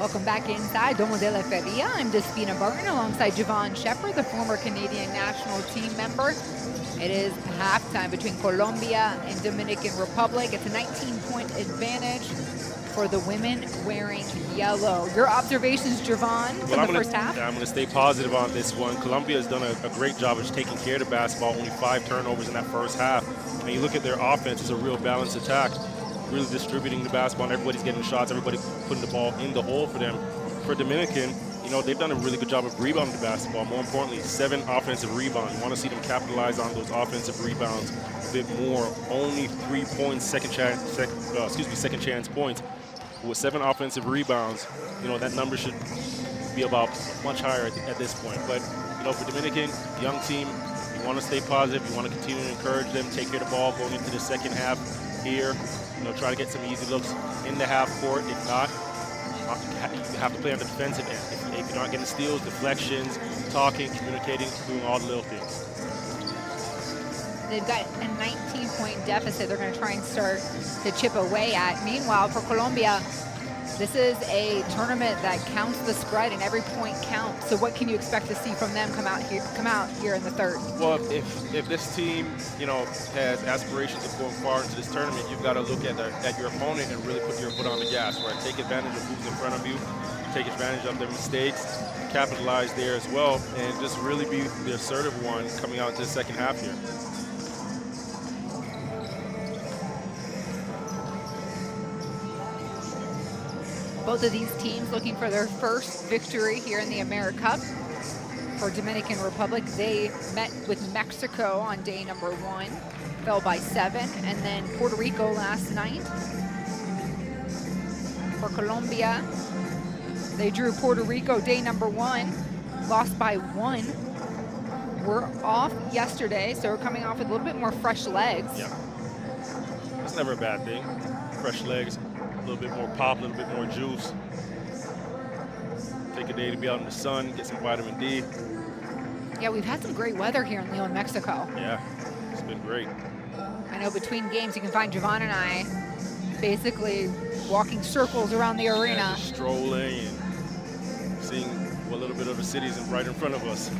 Welcome back inside Domo de la Feria. I'm Despina Barton alongside Javon Shepard, the former Canadian national team member. It is halftime between Colombia and Dominican Republic. It's a 19-point advantage for the women wearing yellow. Your observations, Javon, from the first half? Yeah, I'm going to stay positive on this one. Colombia has done a great job of taking care of the basketball, only 5 turnovers in that first half. And you look at their offense, it's a real balanced attack, really distributing the basketball, and everybody's getting shots, everybody putting the ball in the hole for them. For Dominican, you know, they've done a really good job of rebounding the basketball. More importantly, 7 offensive rebounds. You want to see them capitalize on those offensive rebounds a bit more. Only 3 points, second chance points. With 7 offensive rebounds, you know, that number should be about much higher at this point. But, you know, for Dominican, young team, you want to stay positive. You want to continue to encourage them, take care of the ball going into the second half here. You know, try to get some easy looks in the half court. If not, you have to play on the defensive end. If you're not getting steals, deflections, talking, communicating, doing all the little things. They've got a 19-point deficit they're going to try and start to chip away at. Meanwhile, for Colombia, this is a tournament that counts the spread and every point counts. So what can you expect to see from them come out here in the third? Well, if this team, you know, has aspirations of going far into this tournament, you've got to look at your opponent and really put your foot on the gas, right? Take advantage of who's in front of you, take advantage of their mistakes, capitalize there as well, and just really be the assertive one coming out into the second half here. Both of these teams looking for their first victory here in the AmeriCup. For Dominican Republic, they met with Mexico on day number 1, fell by 7, and then Puerto Rico last night. For Colombia, they drew Puerto Rico day number 1, lost by 1. We're off yesterday, so we're coming off with a little bit more fresh legs. Yeah, that's never a bad thing. Fresh legs. A little bit more pop, a little bit more juice. Take a day to be out in the sun, get some vitamin D. Yeah, we've had some great weather here in Leon, Mexico. Yeah, it's been great. I know between games you can find Javon and I basically walking circles around the arena. Yeah, just strolling and seeing what little bit of the city is right in front of us.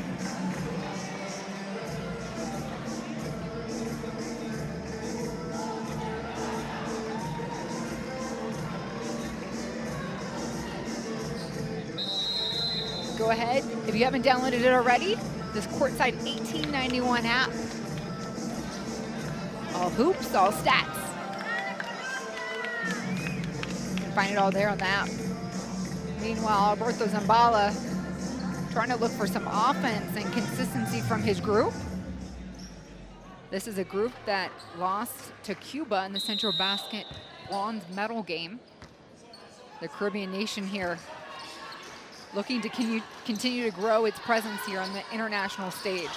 Go ahead, if you haven't downloaded it already, this Courtside 1891 app. All hoops, all stats. Find it all there on the app. Meanwhile, Alberto Zambala trying to look for some offense and consistency from his group. This is a group that lost to Cuba in the Central Basket bronze medal game. The Caribbean nation here looking to continue to grow its presence here on the international stage.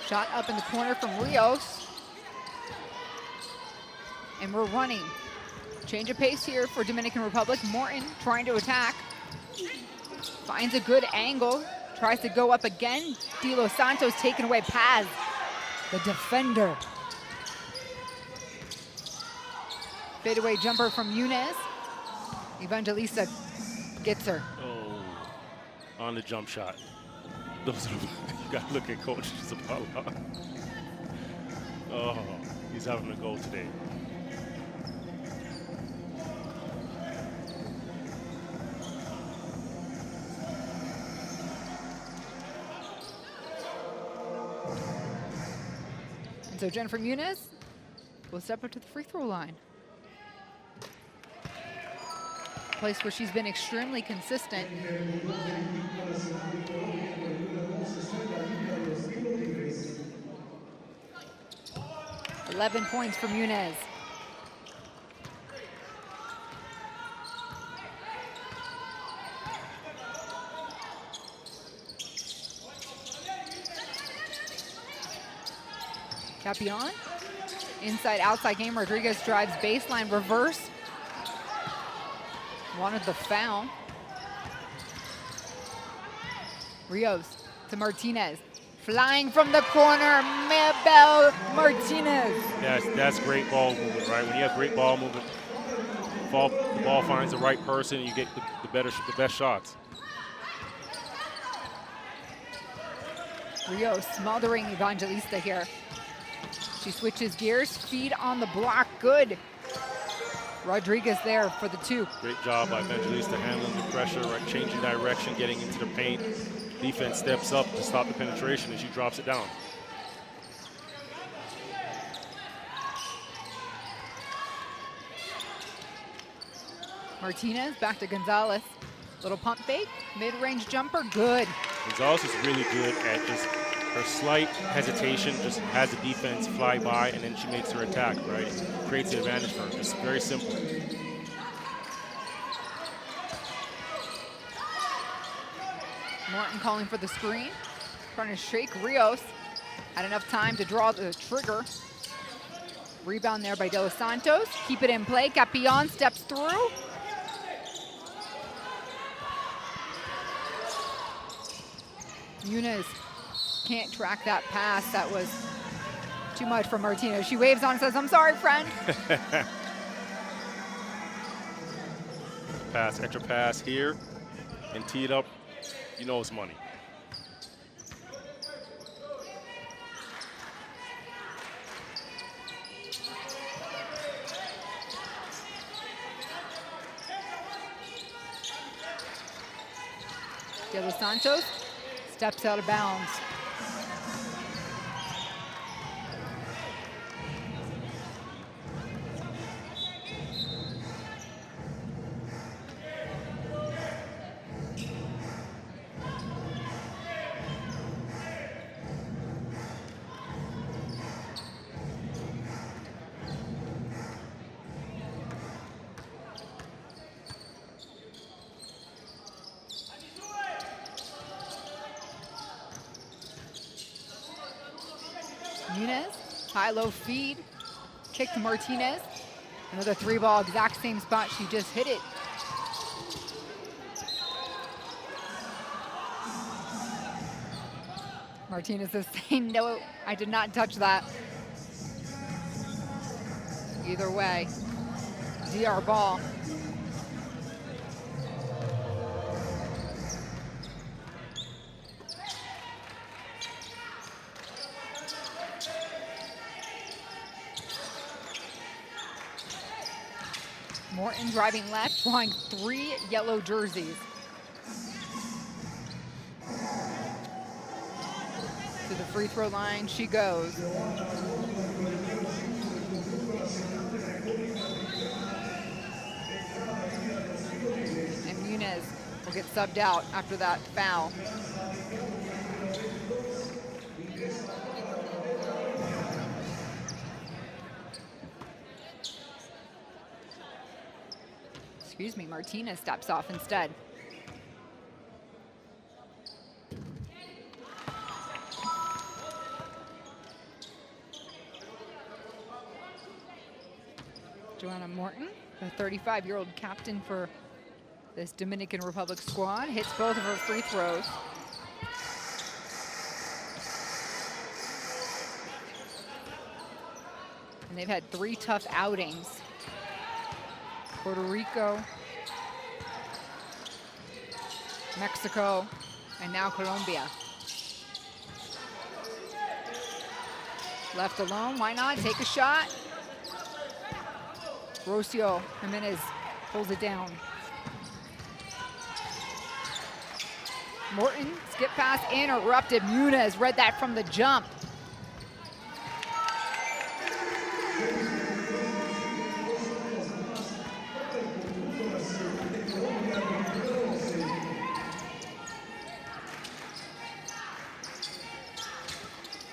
Shot up in the corner from Rios. And we're running. Change of pace here for Dominican Republic. Morton trying to attack. Finds a good angle. Tries to go up again. De Los Santos taken away. Paz, the defender. Fadeaway jumper from Yunez. Evangelista gets her. Oh, on the jump shot. Those are, you got to look at Coach Zabala. Oh, he's having a goal today. And so Jennifer Muniz will step up to the free throw line. Place where she's been extremely consistent. $11 points from Muniz. Capion, inside outside game. Rodriguez drives baseline reverse. Wanted the foul. Rios to Martinez. Flying from the corner, Mabel Martinez. That's great ball movement, right? When you have great ball movement, the ball finds the right person, and you get the best shots. Rio smothering Evangelista here. She switches gears, feed on the block, good. Rodriguez there for the 2. Great job by Evangelista handling the pressure, right? Changing direction, getting into the paint. Defense steps up to stop the penetration, and she drops it down. Martinez back to Gonzalez. Little pump fake, mid-range jumper, good. Gonzalez is really good at just her slight hesitation, just has the defense fly by, and then she makes her attack, right? Creates the advantage for her. It's very simple. Morton calling for the screen, trying to shake Rios. Had enough time to draw the trigger. Rebound there by De Los Santos. Keep it in play. Capillon steps through. Muniz can't track that pass. That was too much for Martinez. She waves on and says, "I'm sorry, friend." Extra pass here, and tee it up. You know it's money. De Los Santos steps out of bounds. Muniz, high-low feed, kick to Martinez. Another 3-ball, exact same spot she just hit it. Martinez is saying, "No, I did not touch that." Either way, DR ball. Morton driving left, drawing 3 yellow jerseys. To the free throw line she goes. And Muniz will get subbed out after that foul. Excuse me, Martinez steps off instead. Joanna Morton, the 35-year-old captain for this Dominican Republic squad, hits both of her free throws. And they've had 3 tough outings. Puerto Rico, Mexico, and now Colombia. Left alone, why not? Take a shot. Rocio Jimenez pulls it down. Morton, skip pass interrupted. Muniz read that from the jump.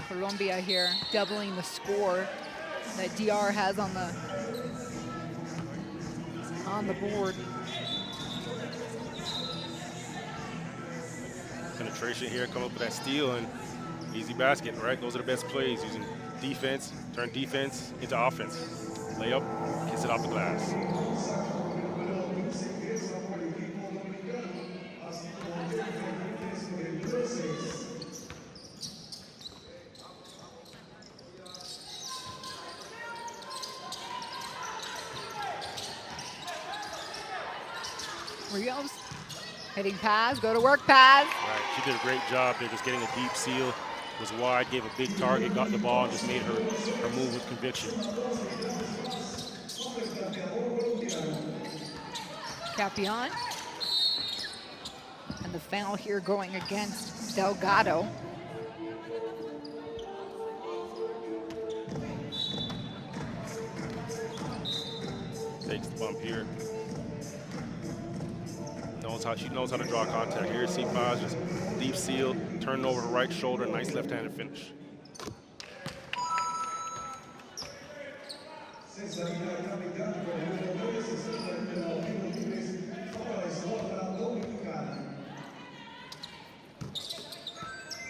Colombia here doubling the score that DR has on the board. Penetration here, come up with that steal and easy basket, right? Those are the best plays, using defense, turn defense into offense. Layup, kiss it off the glass. Rios hitting Paz. Go to work, Paz. Right, she did a great job there, just getting a deep seal. Was wide, gave a big target, got the ball, and just made her move with conviction. Capion. And the foul here going against Delgado. Takes the bump here. She knows how to draw contact here. See Paz just deep seal, turn over the right shoulder, nice left-handed finish.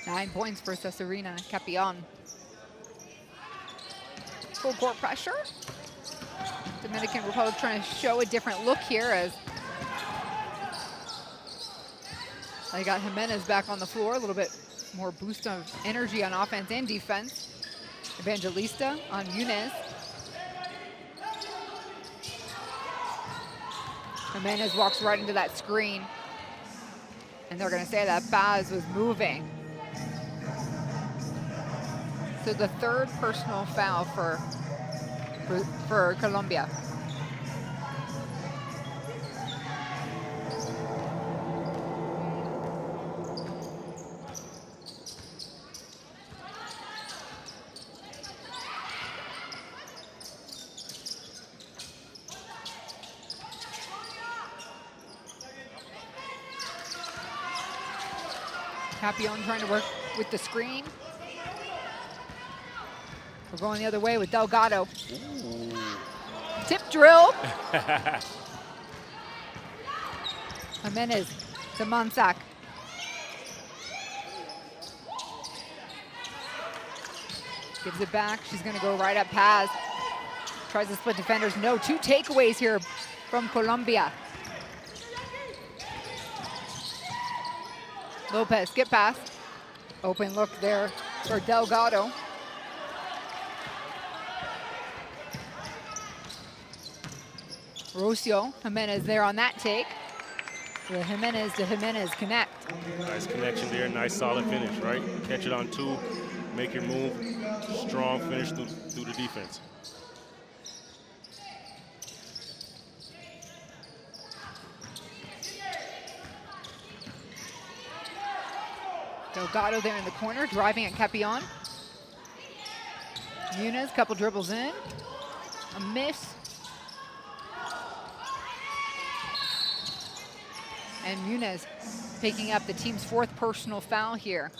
Nine points for Cesarina Capion. Full court pressure. Dominican Republic trying to show a different look here as they got Jimenez back on the floor, a little bit more boost of energy on offense and defense. Evangelista on Muniz. Jimenez walks right into that screen. And they're gonna say that Paz was moving. So the third personal foul for Colombia. Capion trying to work with the screen. We're going the other way with Delgado. Ooh. Tip drill. Jimenez to Monsac. Gives it back. She's going to go right at Paz. Tries to split defenders. No, two takeaways here from Colombia. Lopez, skip pass. Open look there for Delgado. Rocio, Jimenez there on that take. The Jimenez to Jimenez connect. Nice connection there, nice solid finish, right? Catch it on two, make your move, strong finish through the defense. Delgado there in the corner, driving at Capion. Muniz, couple dribbles in. A miss. And Muniz picking up the team's fourth personal foul here.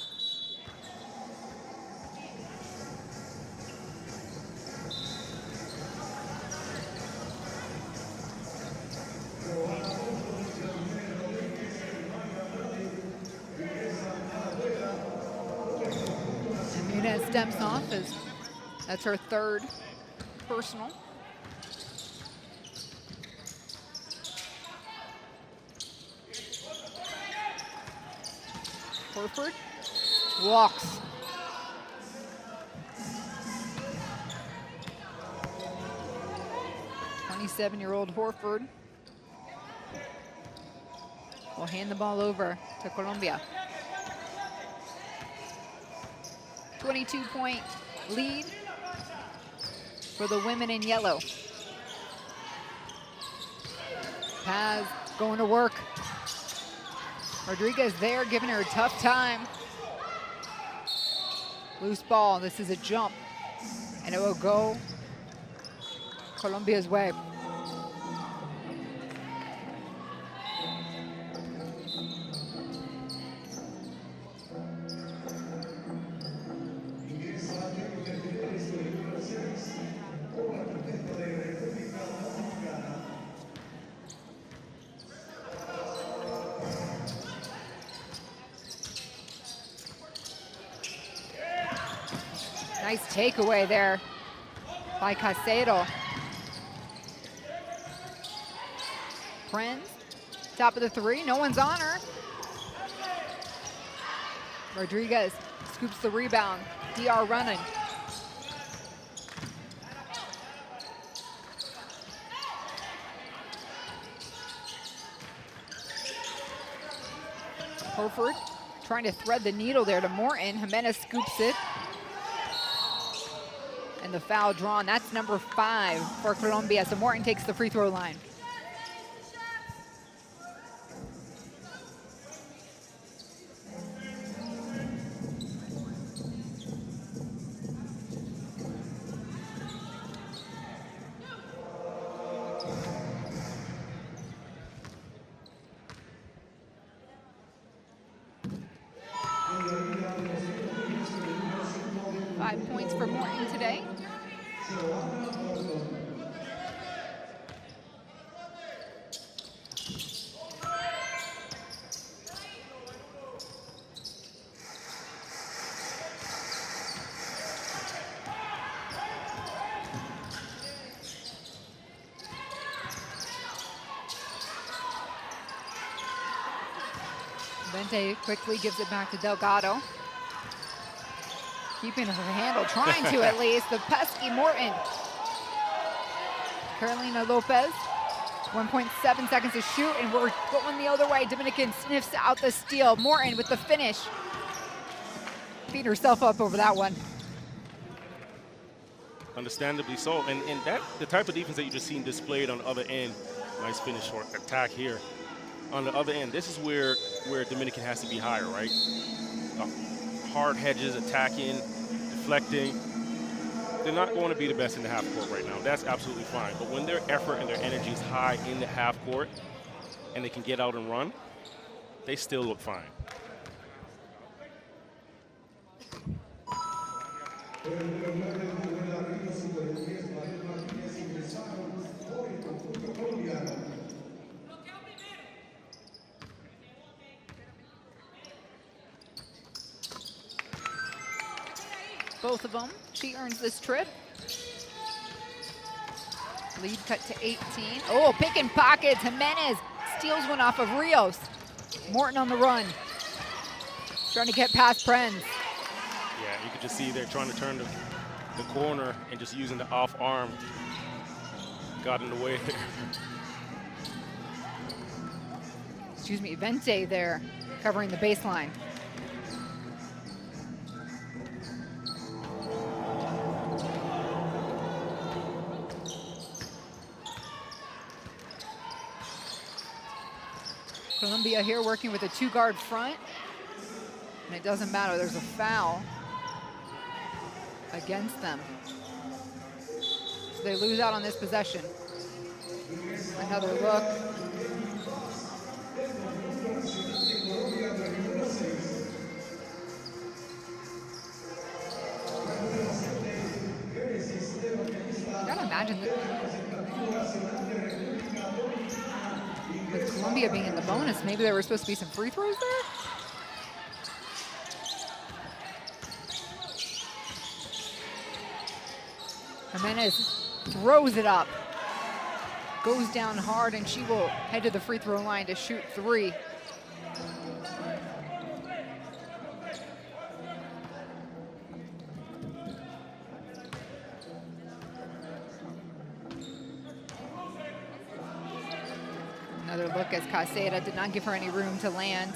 Stems off as that's her third personal. Horford walks. '27-year-old Horford will hand the ball over to Colombia. 22-point lead for the women in yellow. Paz going to work. Rodriguez there giving her a tough time. Loose ball, this is a jump. And it will go Colombia's way. Nice takeaway there by Casero. Prinz, top of the three, no one's on her. Rodriguez scoops the rebound, DR running. Herford trying to thread the needle there to Morton. Jimenez scoops it. And the foul drawn. That's number 5 for Colombia. So Morton takes the free throw line. For Morton today. Vente quickly gives it back to Delgado. Keeping her handle, trying to at least. The pesky Morton. Carolina Lopez, 1.7 seconds to shoot, and we're going the other way. Dominican sniffs out the steal. Morton with the finish. Beat herself up over that one. Understandably so, and that the type of defense that you just seen displayed on the other end. Nice finish or attack here. On the other end, this is where Dominican has to be higher, right? Hard hedges, attacking, deflecting. They're not going to be the best in the half court right now. That's absolutely fine. But when their effort and their energy is high in the half court and they can get out and run, they still look fine. Both of them. She earns this trip. Lead cut to 18. Oh, picking pockets. Jimenez steals one off of Rios. Morton on the run. Trying to get past Prenz. Yeah, you could just see they're trying to turn the corner and just using the off arm. Got in the way there. Excuse me, Vente there covering the baseline. Colombia here working with a 2-guard front. And it doesn't matter, there's a foul against them. So they lose out on this possession. Another look. I gotta imagine that with Colombia being in the bonus, maybe there were supposed to be some free throws there? Jimenez throws it up, goes down hard, and she will head to the free throw line to shoot 3. Another look as Casera did not give her any room to land.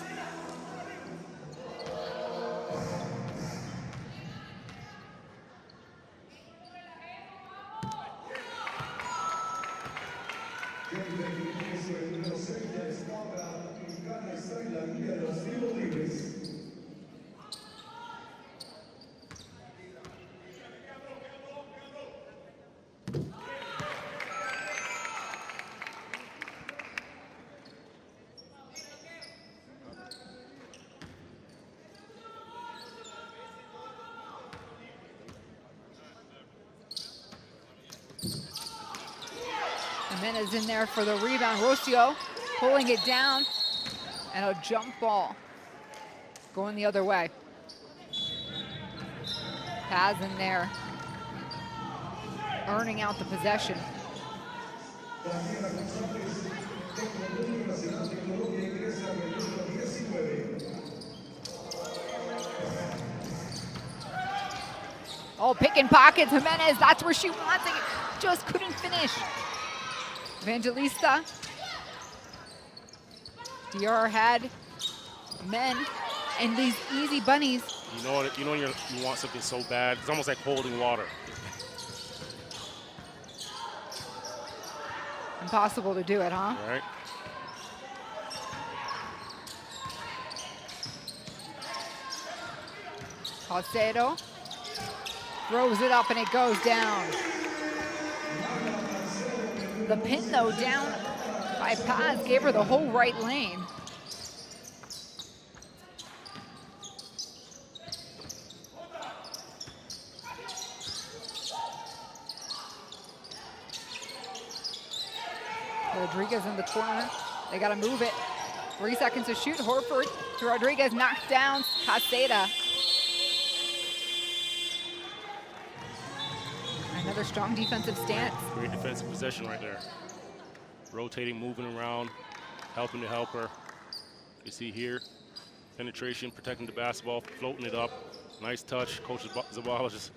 Jimenez in there for the rebound. Rocio pulling it down, and a jump ball going the other way. Paz in there, earning out the possession. Oh, picking pockets, Jimenez, that's where she wants it. Just couldn't finish. Evangelista. DR had men and these easy bunnies. You know when you want something so bad, it's almost like holding water. Impossible to do it, huh? Right. Caicedo throws it up and it goes down. The pin though down by Paz gave her the whole right lane. Rodriguez in the corner. They got to move it. 3 seconds to shoot. Horford to Rodriguez, knocked down Caicedo. Another strong defensive stance. Great defensive possession right there. Rotating, moving around, helping to help her. You see here, penetration, protecting the basketball, floating it up. Nice touch. Coach Zabala just,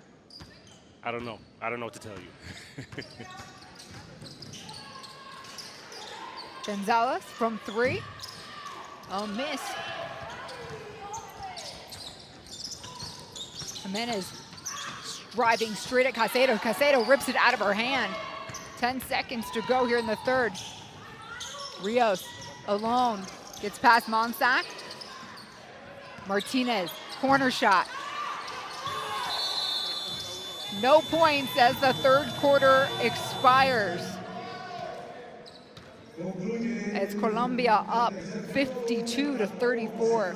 I don't know what to tell you. Gonzalez from 3. Oh, miss. Jimenez driving straight at Caicedo. Caicedo rips it out of her hand. 10 seconds to go here in the third. Rios alone gets past Monsac. Martinez, corner shot. No points as the third quarter expires. It's Colombia up 52-34.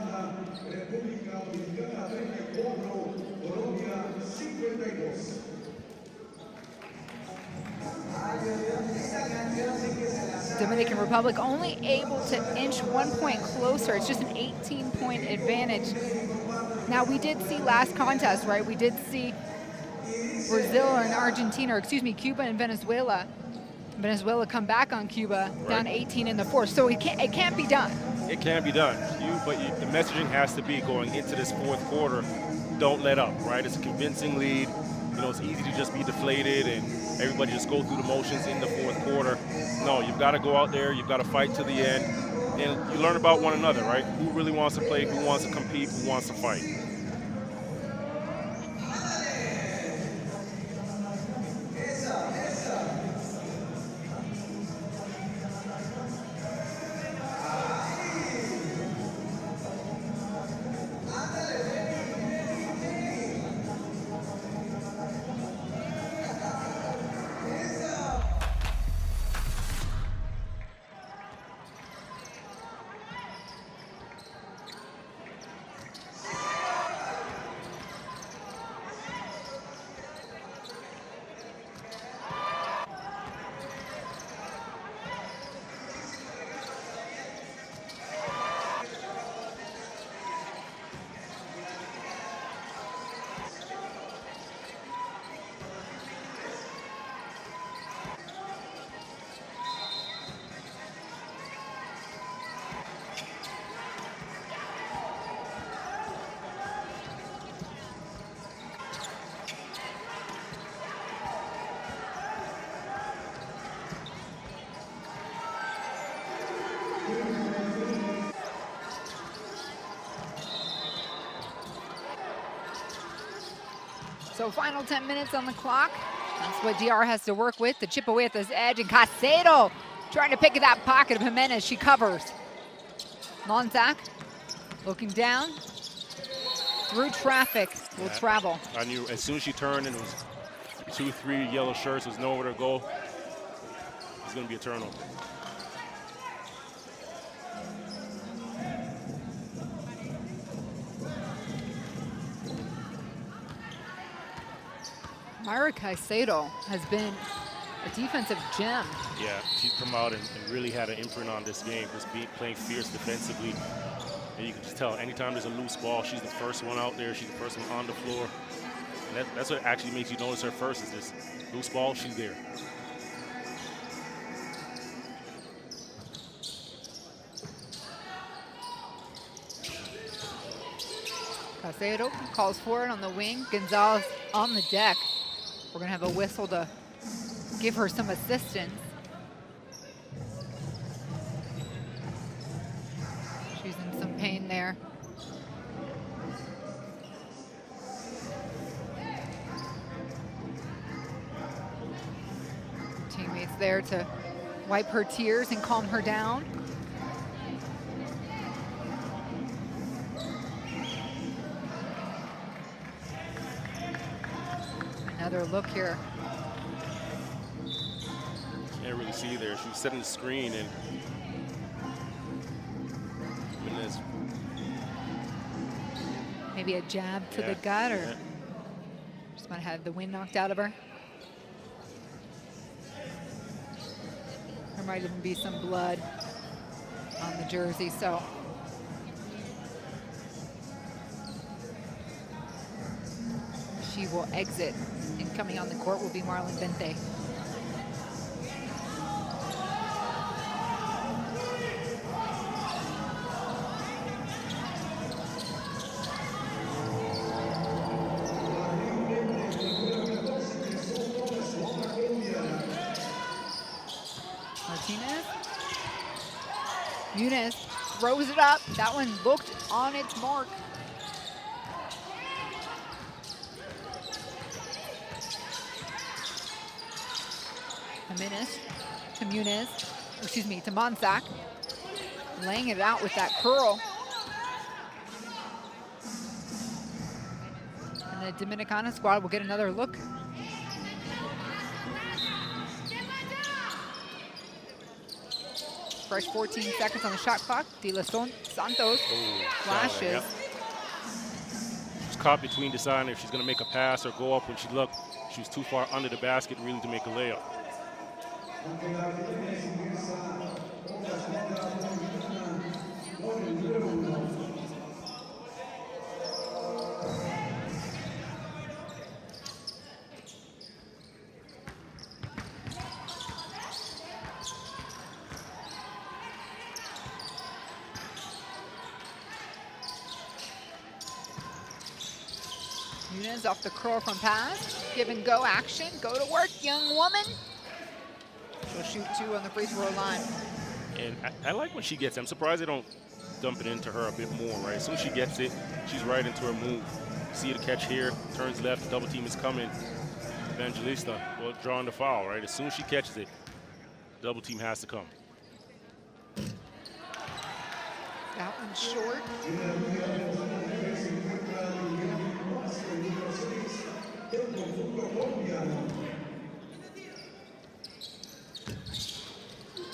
Dominican Republic only able to inch 1 point closer. It's just an 18-point advantage. Now, we did see last contest, right? We did see Brazil and Argentina, or excuse me, Cuba and Venezuela. Venezuela come back on Cuba, right, down 18 in the fourth. So it can't be done. It can be done. But the messaging has to be going into this fourth quarter, don't let up, right? It's a convincing lead. You know, it's easy to just be deflated and everybody just go through the motions in the fourth quarter. No, you've got to go out there, you've got to fight to the end, and you learn about one another, right? Who really wants to play, who wants to compete, who wants to fight. So final 10 minutes on the clock. That's what DR has to work with, to chip away at this edge. And Caicedo trying to pick at that pocket of Jimenez. She covers. Monsac looking down. Through traffic will travel. I knew as soon as she turned and it was 2-3 yellow shirts, there's nowhere to go. It's going to be a turnover. Mayra Caicedo has been a defensive gem. Yeah, she's come out and really had an imprint on this game, just playing fierce defensively. And you can just tell anytime there's a loose ball, she's the first one out there, she's the first one on the floor. And that's what actually makes you notice her first, is this loose ball, she's there. Caicedo calls for it on the wing. Gonzalez on the deck. We're going to have a whistle to give her some assistance. She's in some pain there. there to wipe her tears and calm her down. Another look here. Can't really see there. She was setting the screen and goodness. Maybe a jab to the gut, or just might have the wind knocked out of her. There might even be some blood on the jersey, so. She will exit, and coming on the court will be Marlon Vente. Muniz throws it up. That one looked on its mark. Jimenez to Muniz, excuse me, to Monsac. Laying it out with that curl. And the Dominicana squad will get another look. Fresh 14 seconds on the shot clock. De Los Santos flashes. Yep. She's caught between deciding if she's going to make a pass or go up. When she looked, she was too far under the basket really to make a layup. Muniz off the curl from pass. Give and go action. Go to work, young woman. She'll shoot 2 on the free throw line. And I like when she gets it. I'm surprised they don't dump it into her a bit more, right? As soon as she gets it, she's right into her move. See the catch here, turns left, double team is coming. Evangelista, well, drawing the foul, right? As soon as she catches it, double team has to come. That one's short.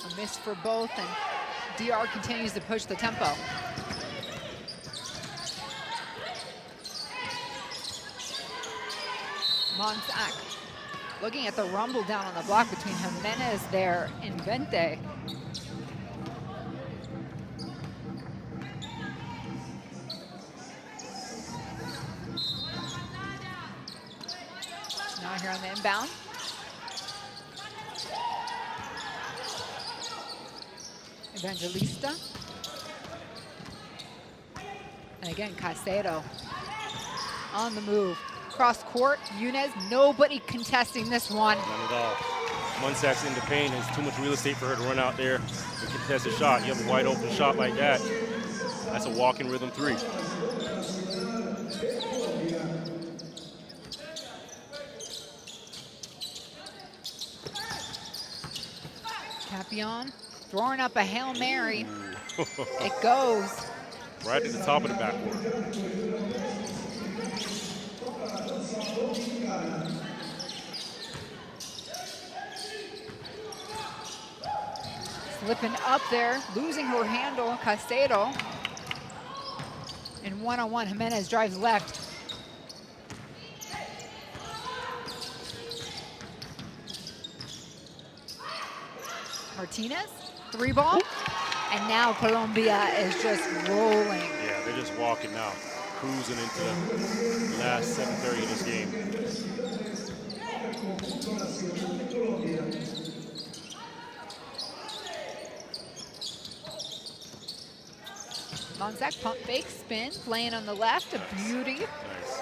A miss for both, and DR continues to push the tempo. Monsac looking at the rumble down on the block between Jimenez there and Vente. Now here on the inbound. Evangelista. And again, Caicedo on the move. Cross court, Muniz, nobody contesting this one. None at all. Munsac's in the paint. There's too much real estate for her to run out there and contest a shot. You have a wide open shot like that. That's a walking rhythm 3. Capion throwing up a Hail Mary. It goes. Right at the top of the backboard. Slipping up there, losing her handle, Caicedo. And one-on-one, Jimenez drives left. Martinez, 3-ball. And now Colombia is just rolling. Yeah, they're just walking now, cruising into the last 7:30 of this game. Monsac pump fake spin, playing on the left, a beauty. Nice.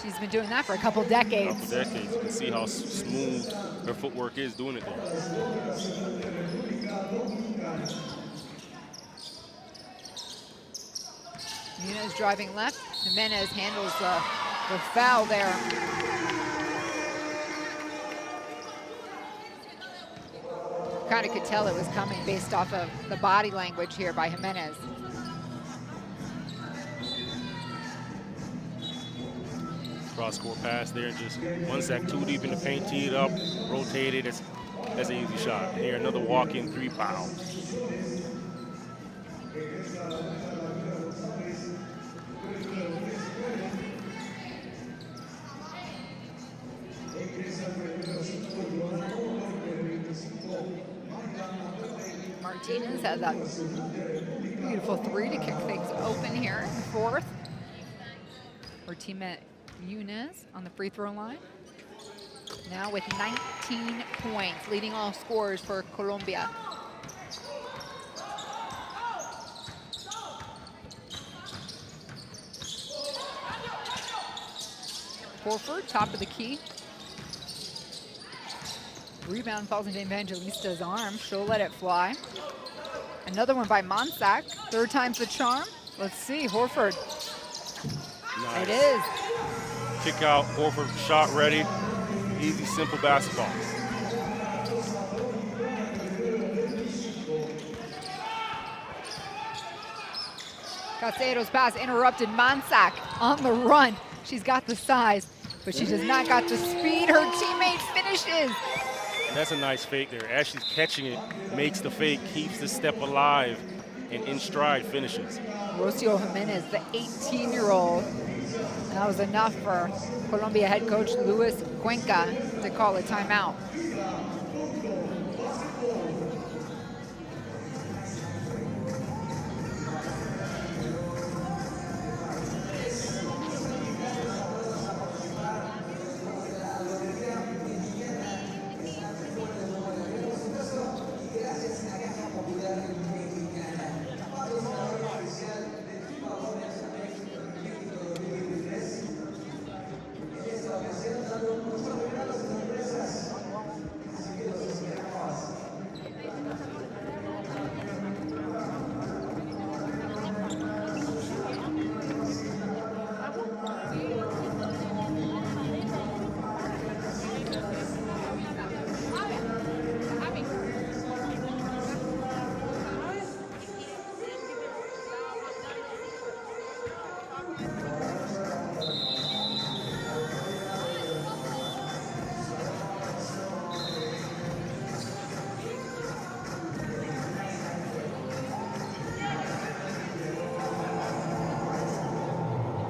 She's been doing that for a couple decades. You can see how smooth her footwork is doing it there. Muniz driving left. Jimenez handles the foul there. kind of could tell it was coming based off of the body language here by Jimenez. Cross-court pass there, just 1 sec, too deep in the paint, tee it up, rotate it. That's an easy shot. Here, another walk-in 3 fouls. Martinez had that beautiful 3 to kick things open here in the 4th. Our teammate Yunus on the free throw line. Now with 19 points, leading all scorers for Colombia. Horford, top of the key. Rebound falls into Evangelista's arm. She'll let it fly. Another one by Monsac. 3rd time's the charm. Let's see, Horford. Nice. It is. Kick out, Horford, shot ready. Easy, simple basketball. Casero's pass interrupted. Monsac on the run. She's got the size, but she does not got the speed. Her teammate finishes. And that's a nice fake there. As she's catching it, makes the fake, keeps the step alive, and in stride finishes. Rocio Jimenez, the 18-year-old. And that was enough for Colombia head coach Luis Cuenca to call a timeout.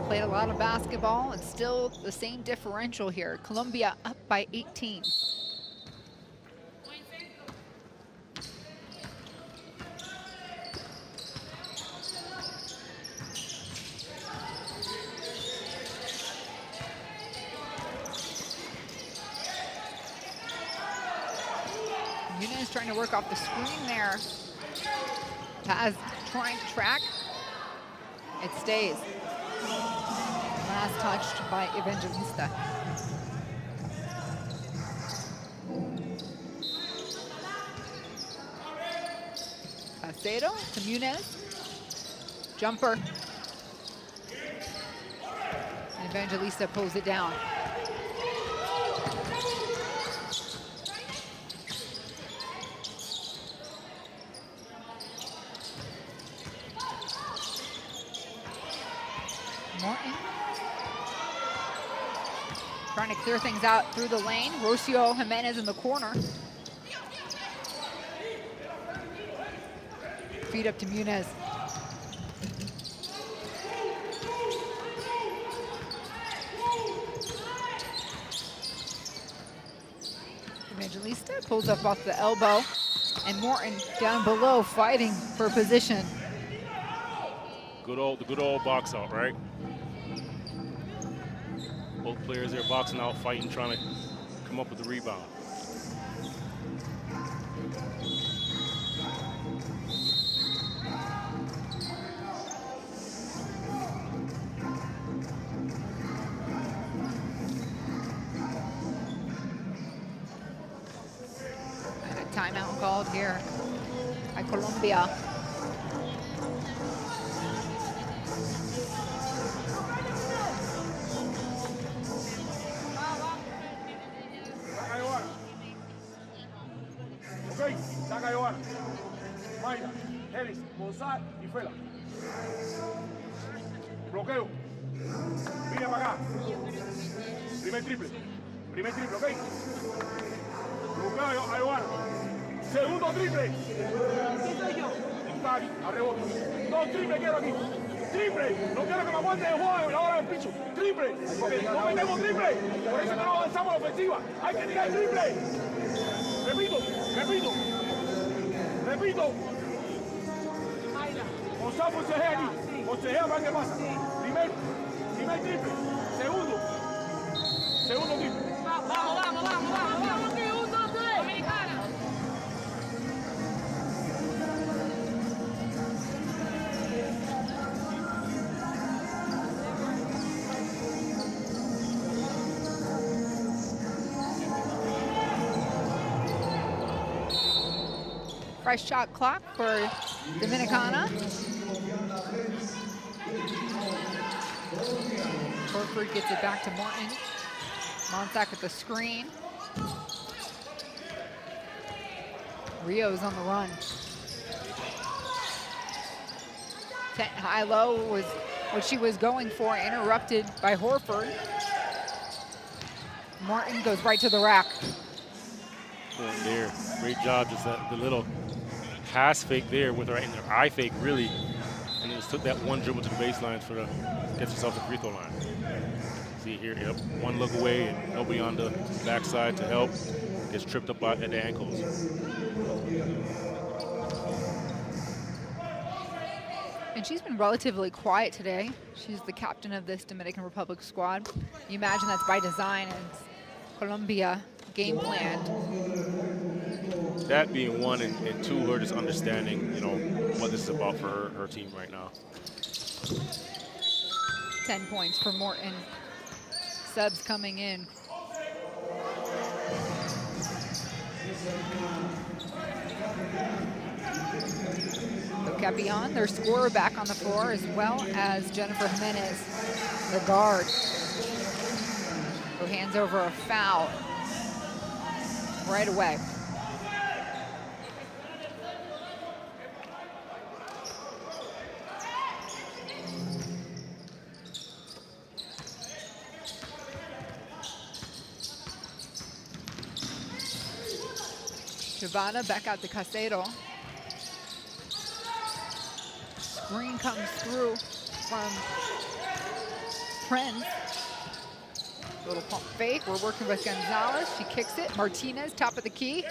Played a lot of basketball and still the same differential here. Colombia up by 18. Yunus trying to work off the screen there. Paz trying to track. It stays. Last touched by Evangelista. Acedo to Munez. Jumper. And Evangelista pulls it down. Morton. Trying to clear things out through the lane. Rocio Jimenez in the corner. Feed up to Munez. Evangelista pulls up off the elbow. And Morton down below fighting for position. The good old box out, right? Both players there boxing out, fighting, trying to come up with the rebound. And a timeout called here by Colombia. Brizuela. Bloqueo. Mira para acá. Primer triple, ¿ok? Bloqueo a Giovanna. Segundo triple. Está aquí, a rebote. 2 triples quiero aquí. Triple. No quiero que me aguante el juego la hora del piso. Triple. Porque no metemos triple. Por eso no avanzamos a la ofensiva. Hay que tirar triple. Repito. Gonzalo forcejea aquí. Forcejea para qué pasa. Primer triple. Segundo triple. Vamos. 1, 2, 3. Dominicana. Fresh shot clock for Dominicana. Horford gets it back to Martin. Monsac with the screen. Rio's on the run. High-low was what she was going for, interrupted by Horford. Martin goes right to the rack. There, great job, just the little pass fake there with her and her eye fake, really, and just took that one dribble to the baseline for the get herself the free throw line. See here, yep, one look away and nobody on the backside to help. Gets tripped up at the ankles. And she's been relatively quiet today. She's the captain of this Dominican Republic squad. You imagine that's by design, and Colombia game planned. That being one, and two, her just understanding, you know, what this is about for her team right now. 10 points for Morton. Subs coming in. Capion, their scorer, back on the floor, as well as Jennifer Jimenez, the guard, who hands over a foul right away. Giovanna back out to Casero. Screen comes through from Prince. Little pump fake. We're working with Gonzalez. She kicks it. Martinez, top of the key.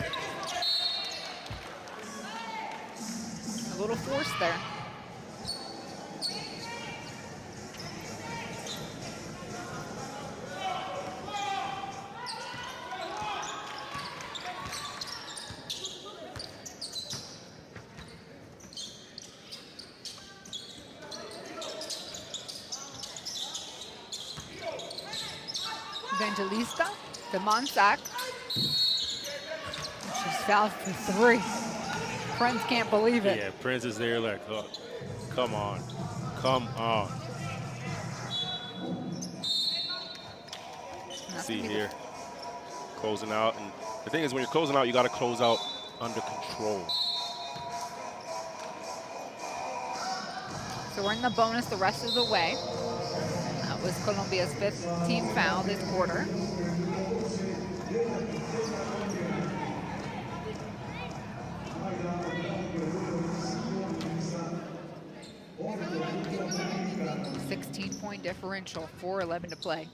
A little force there. Evangelista to Monsac. She's fouled for 3. Friends can't believe it. Yeah, Prince is there like, oh, come on. See here, closing out. And the thing is, when you're closing out, you got to close out under control. So we're in the bonus the rest of the way. That was Colombia's 5th team foul this quarter. .16 differential, 4:11 to play.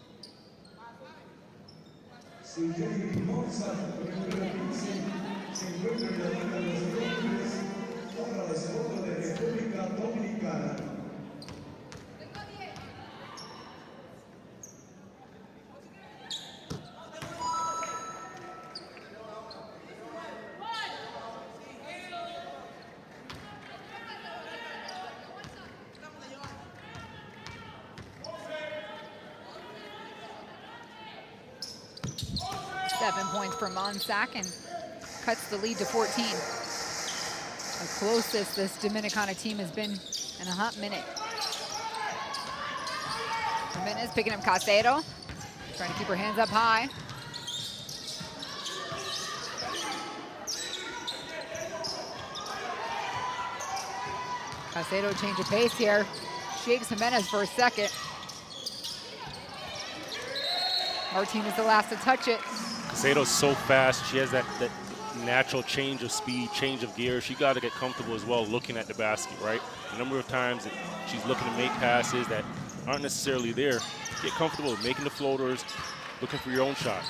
For Monsac and cuts the lead to 14. The closest this Dominicana team has been in a hot minute. Jimenez picking up Casero, trying to keep her hands up high. Caicedo change of pace here. Shakes Jimenez for a second. Martinez the last to touch it. Caicedo's so fast. She has that natural change of speed, change of gear. She got to get comfortable as well looking at the basket, right? A number of times that she's looking to make passes that aren't necessarily there. Get comfortable making the floaters, looking for your own shot.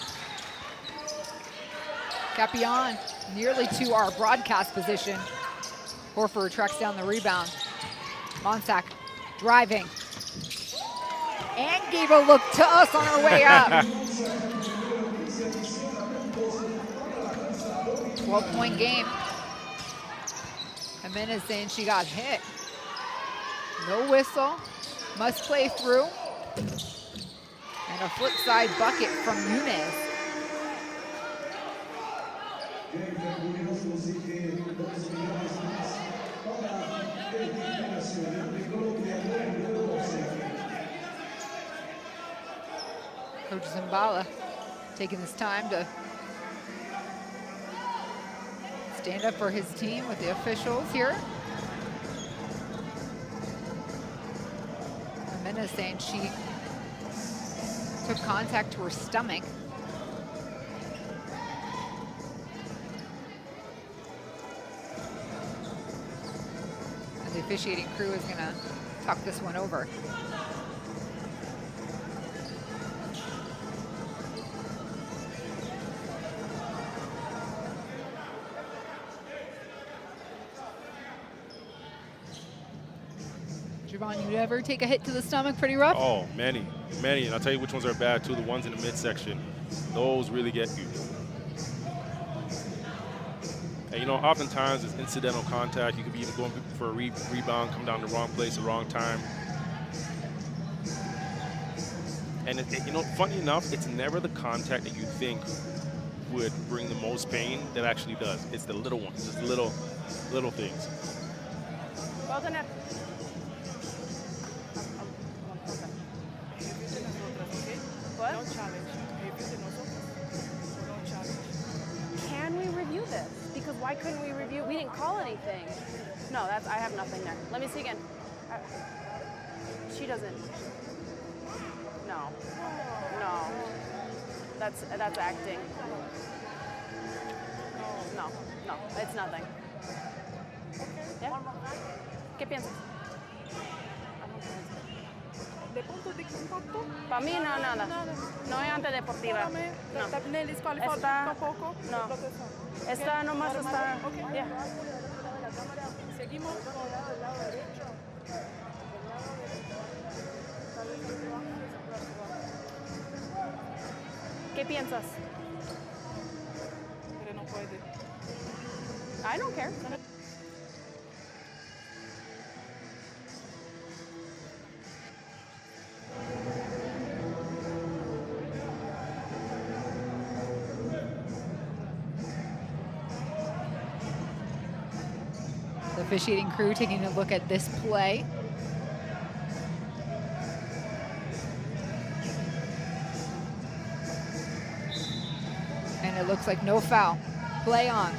Capion nearly to our broadcast position. Horford tracks down the rebound. Monsack driving. And gave a look to us on our way up. 12-point game. Jimenez saying she got hit. No whistle. Must play through. And a flip side bucket from Nunes. Coach Zimbala taking this time to stand up for his team with the officials here. Jimenez saying she took contact to her stomach. And the officiating crew is gonna talk this one over. Javon, you ever take a hit to the stomach pretty rough? Oh, many. And I'll tell you which ones are bad too, the ones in the midsection. Those really get you. And you know, oftentimes it's incidental contact. You could be even going for a rebound, come down the wrong place, the wrong time. And you know, funny enough, it's never the contact that you think would bring the most pain that actually does. It's the little ones, it's the little things. Can we review this? Because why couldn't we review? We didn't call anything. No, I have nothing there. Let me see again. She doesn't. No. That's acting. No, it's nothing. Yeah? ¿Qué piensas? ¿De puntos de contacto? Para mí no, nada. No es antideportiva. No. Está tampoco. No. Esta nomás está. Okay. Yeah. Seguimos. ¿Qué piensas? Pero no puede. I don't care. The officiating crew taking a look at this play. And it looks like no foul. Play on.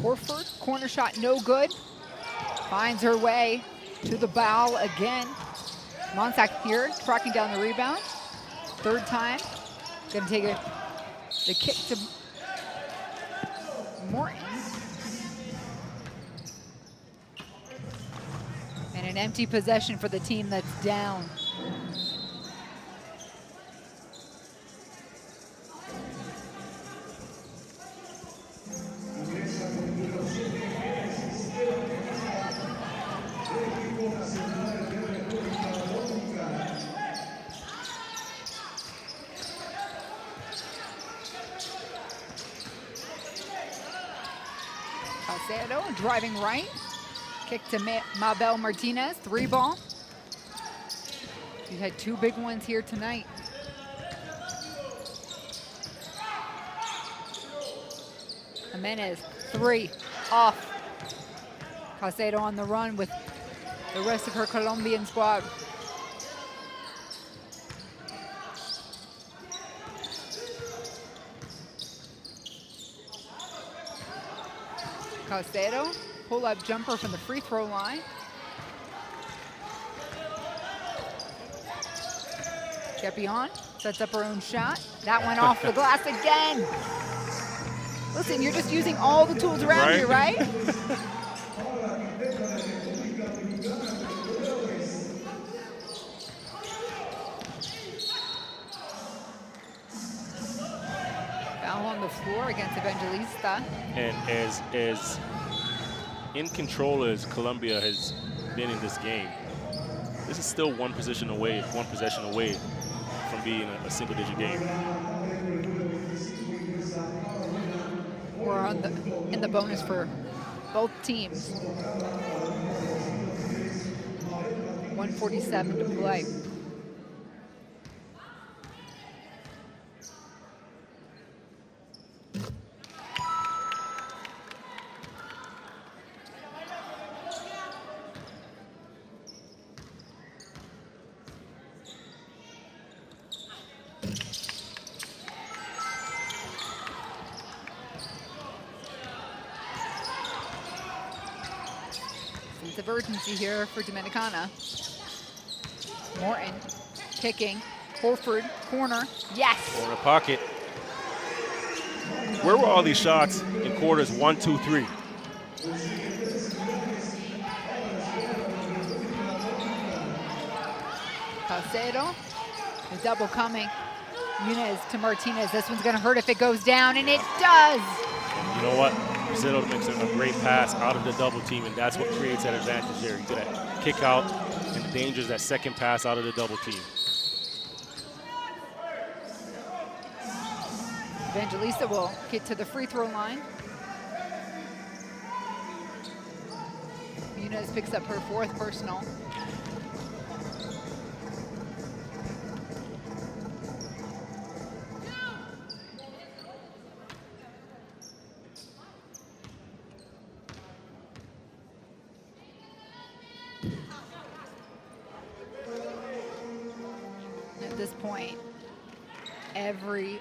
Horford, corner shot no good. Finds her way to the bow again. Monsack here, tracking down the rebound. Third time. Gonna take the kick to Morton. And an empty possession for the team that's down. Caicedo driving right. Kick to Mabel Martinez, 3-ball. She's had 2 big ones here tonight. Jimenez, 3, off. Caicedo on the run with the rest of her Colombian squad. Caicedo, pull-up jumper from the free throw line. Chepion sets up her own shot. That went off the glass again. Listen, you're just using all the tools around you, right? Foul on the floor against Evangelista. And as in control as Colombia has been in this game, this is still one possession away from being a single-digit game. We're in the bonus for both teams. 1:47 to play. Sense of urgency here for Dominicana. Morton kicking. Holford, corner. Yes! Corner pocket. Where were all these shots in quarters 1, 2, 3? Caicedo, the double coming. Muniz to Martinez. This one's gonna hurt if it goes down, and it does! You know what? Brazil makes a great pass out of the double team, and that's what creates that advantage there. You get that kick out, and the danger is that second pass out of the double team. Evangelista will get to the free throw line. Muniz picks up her 4th personal. At this point, every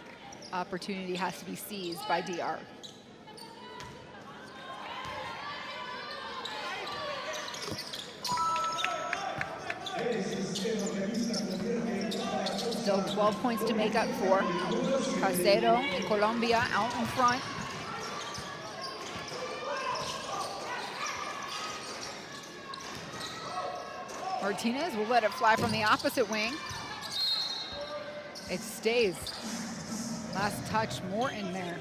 opportunity has to be seized by DR. Still 12 points to make up for. Caicedo and Colombia out in front. Martinez will let it fly from the opposite wing. It stays. Last touch, Morton there.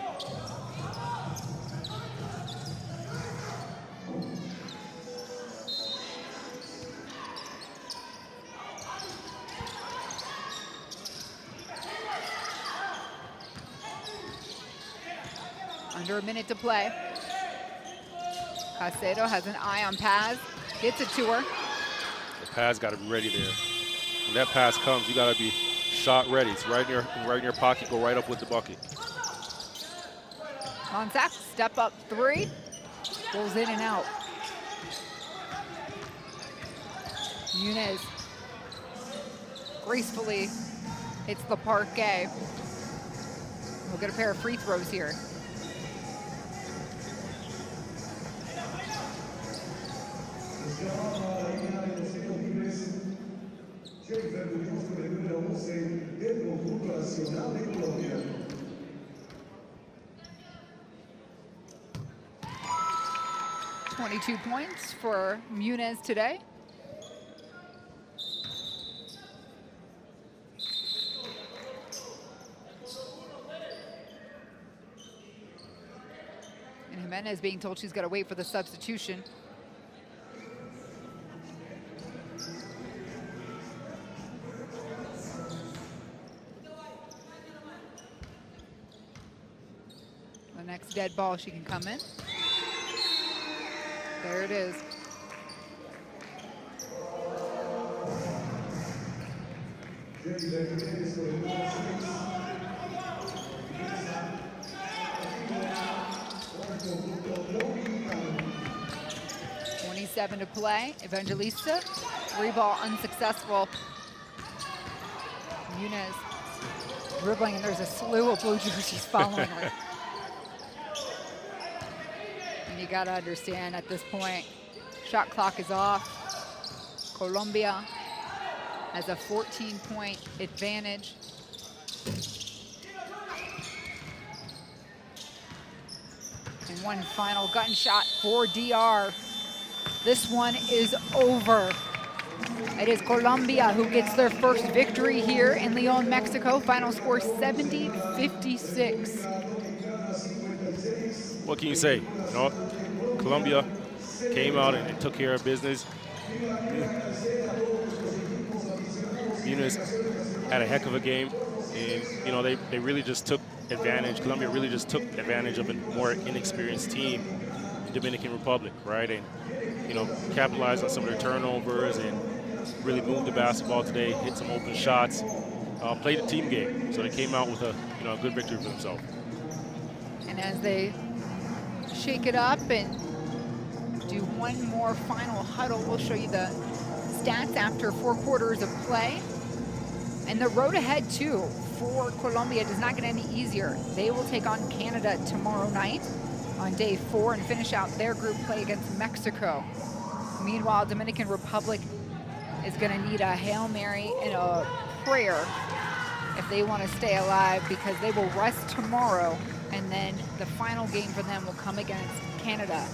Under a minute to play. Caicedo has an eye on Paz, gets it to her. The pass got to be ready there. When that pass comes, you got to be shot ready. It's right in your pocket. Go right up with the bucket. Monsac, step up 3, goes in and out. Muniz gracefully hits the parquet. We'll get a pair of free throws here. $22 points for Muniz today. And Jimenez being told she's got to wait for the substitution. The next dead ball, she can come in. There it is. .27 to play. Evangelista, 3-ball unsuccessful. Muniz dribbling, and there's a slew of blue jerseys following her. And you gotta understand at this point, shot clock is off. Colombia has a 14-point advantage. And one final gunshot for DR. This one is over. It is Colombia who gets their first victory here in León, Mexico. Final score 70-56. What can you say? You know, Colombia came out and took care of business. Muniz had a heck of a game, and you know they really just took advantage. Colombia really just took advantage of a more inexperienced team, the Dominican Republic, right? And you know, capitalized on some of their turnovers and really moved the basketball today, hit some open shots, played a team game. So they came out with a a good victory for themselves. And as they shake it up and do one more final huddle, we'll show you the stats after 4 quarters of play. And the road ahead, too, for Colombia does not get any easier. They will take on Canada tomorrow night on day 4 and finish out their group play against Mexico. Meanwhile, Dominican Republic is going to need a Hail Mary and a prayer if they want to stay alive, because they will rest tomorrow, and then the final game for them will come against Canada.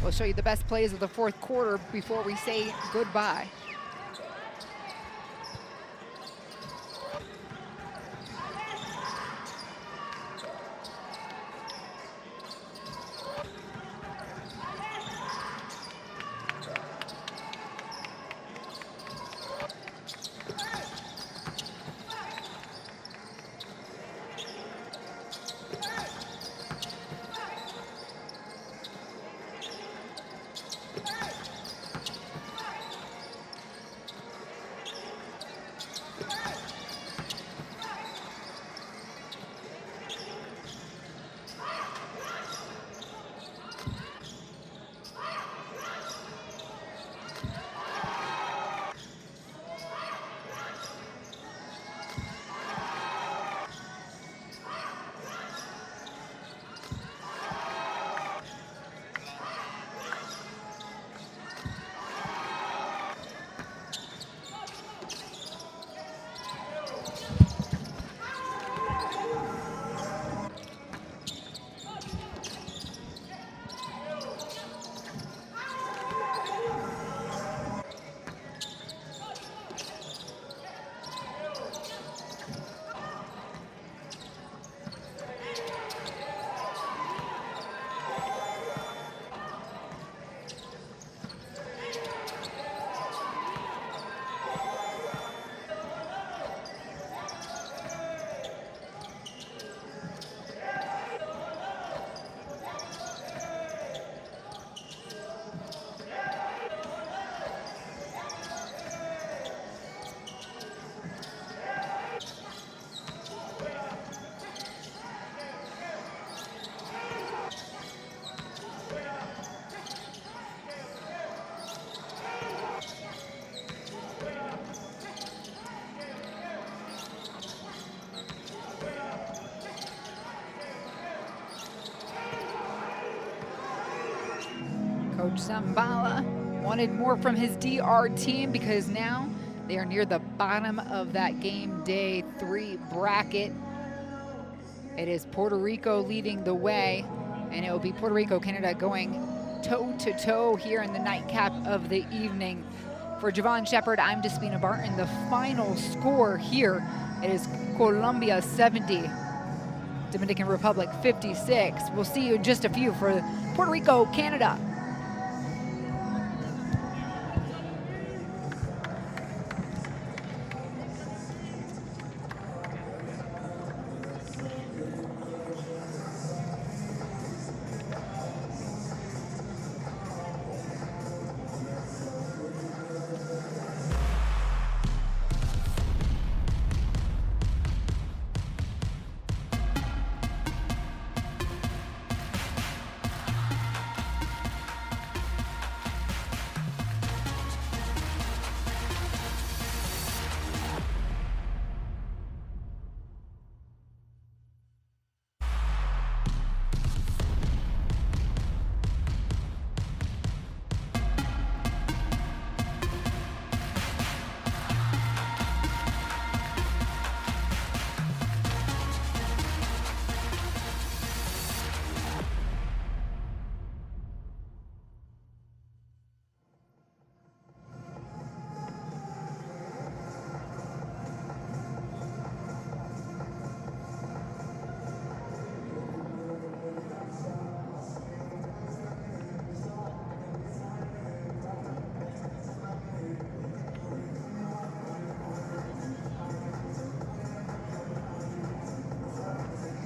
We'll show you the best plays of the 4th quarter before we say goodbye. Coach Zambala wanted more from his DR team, because now they are near the bottom of that game day 3 bracket. It is Puerto Rico leading the way, and it will be Puerto Rico, Canada going toe-to-toe here in the nightcap of the evening. For Javon Shepard, I'm Despina Barton. The final score here, it is Colombia 70, Dominican Republic 56. We'll see you in just a few for Puerto Rico, Canada.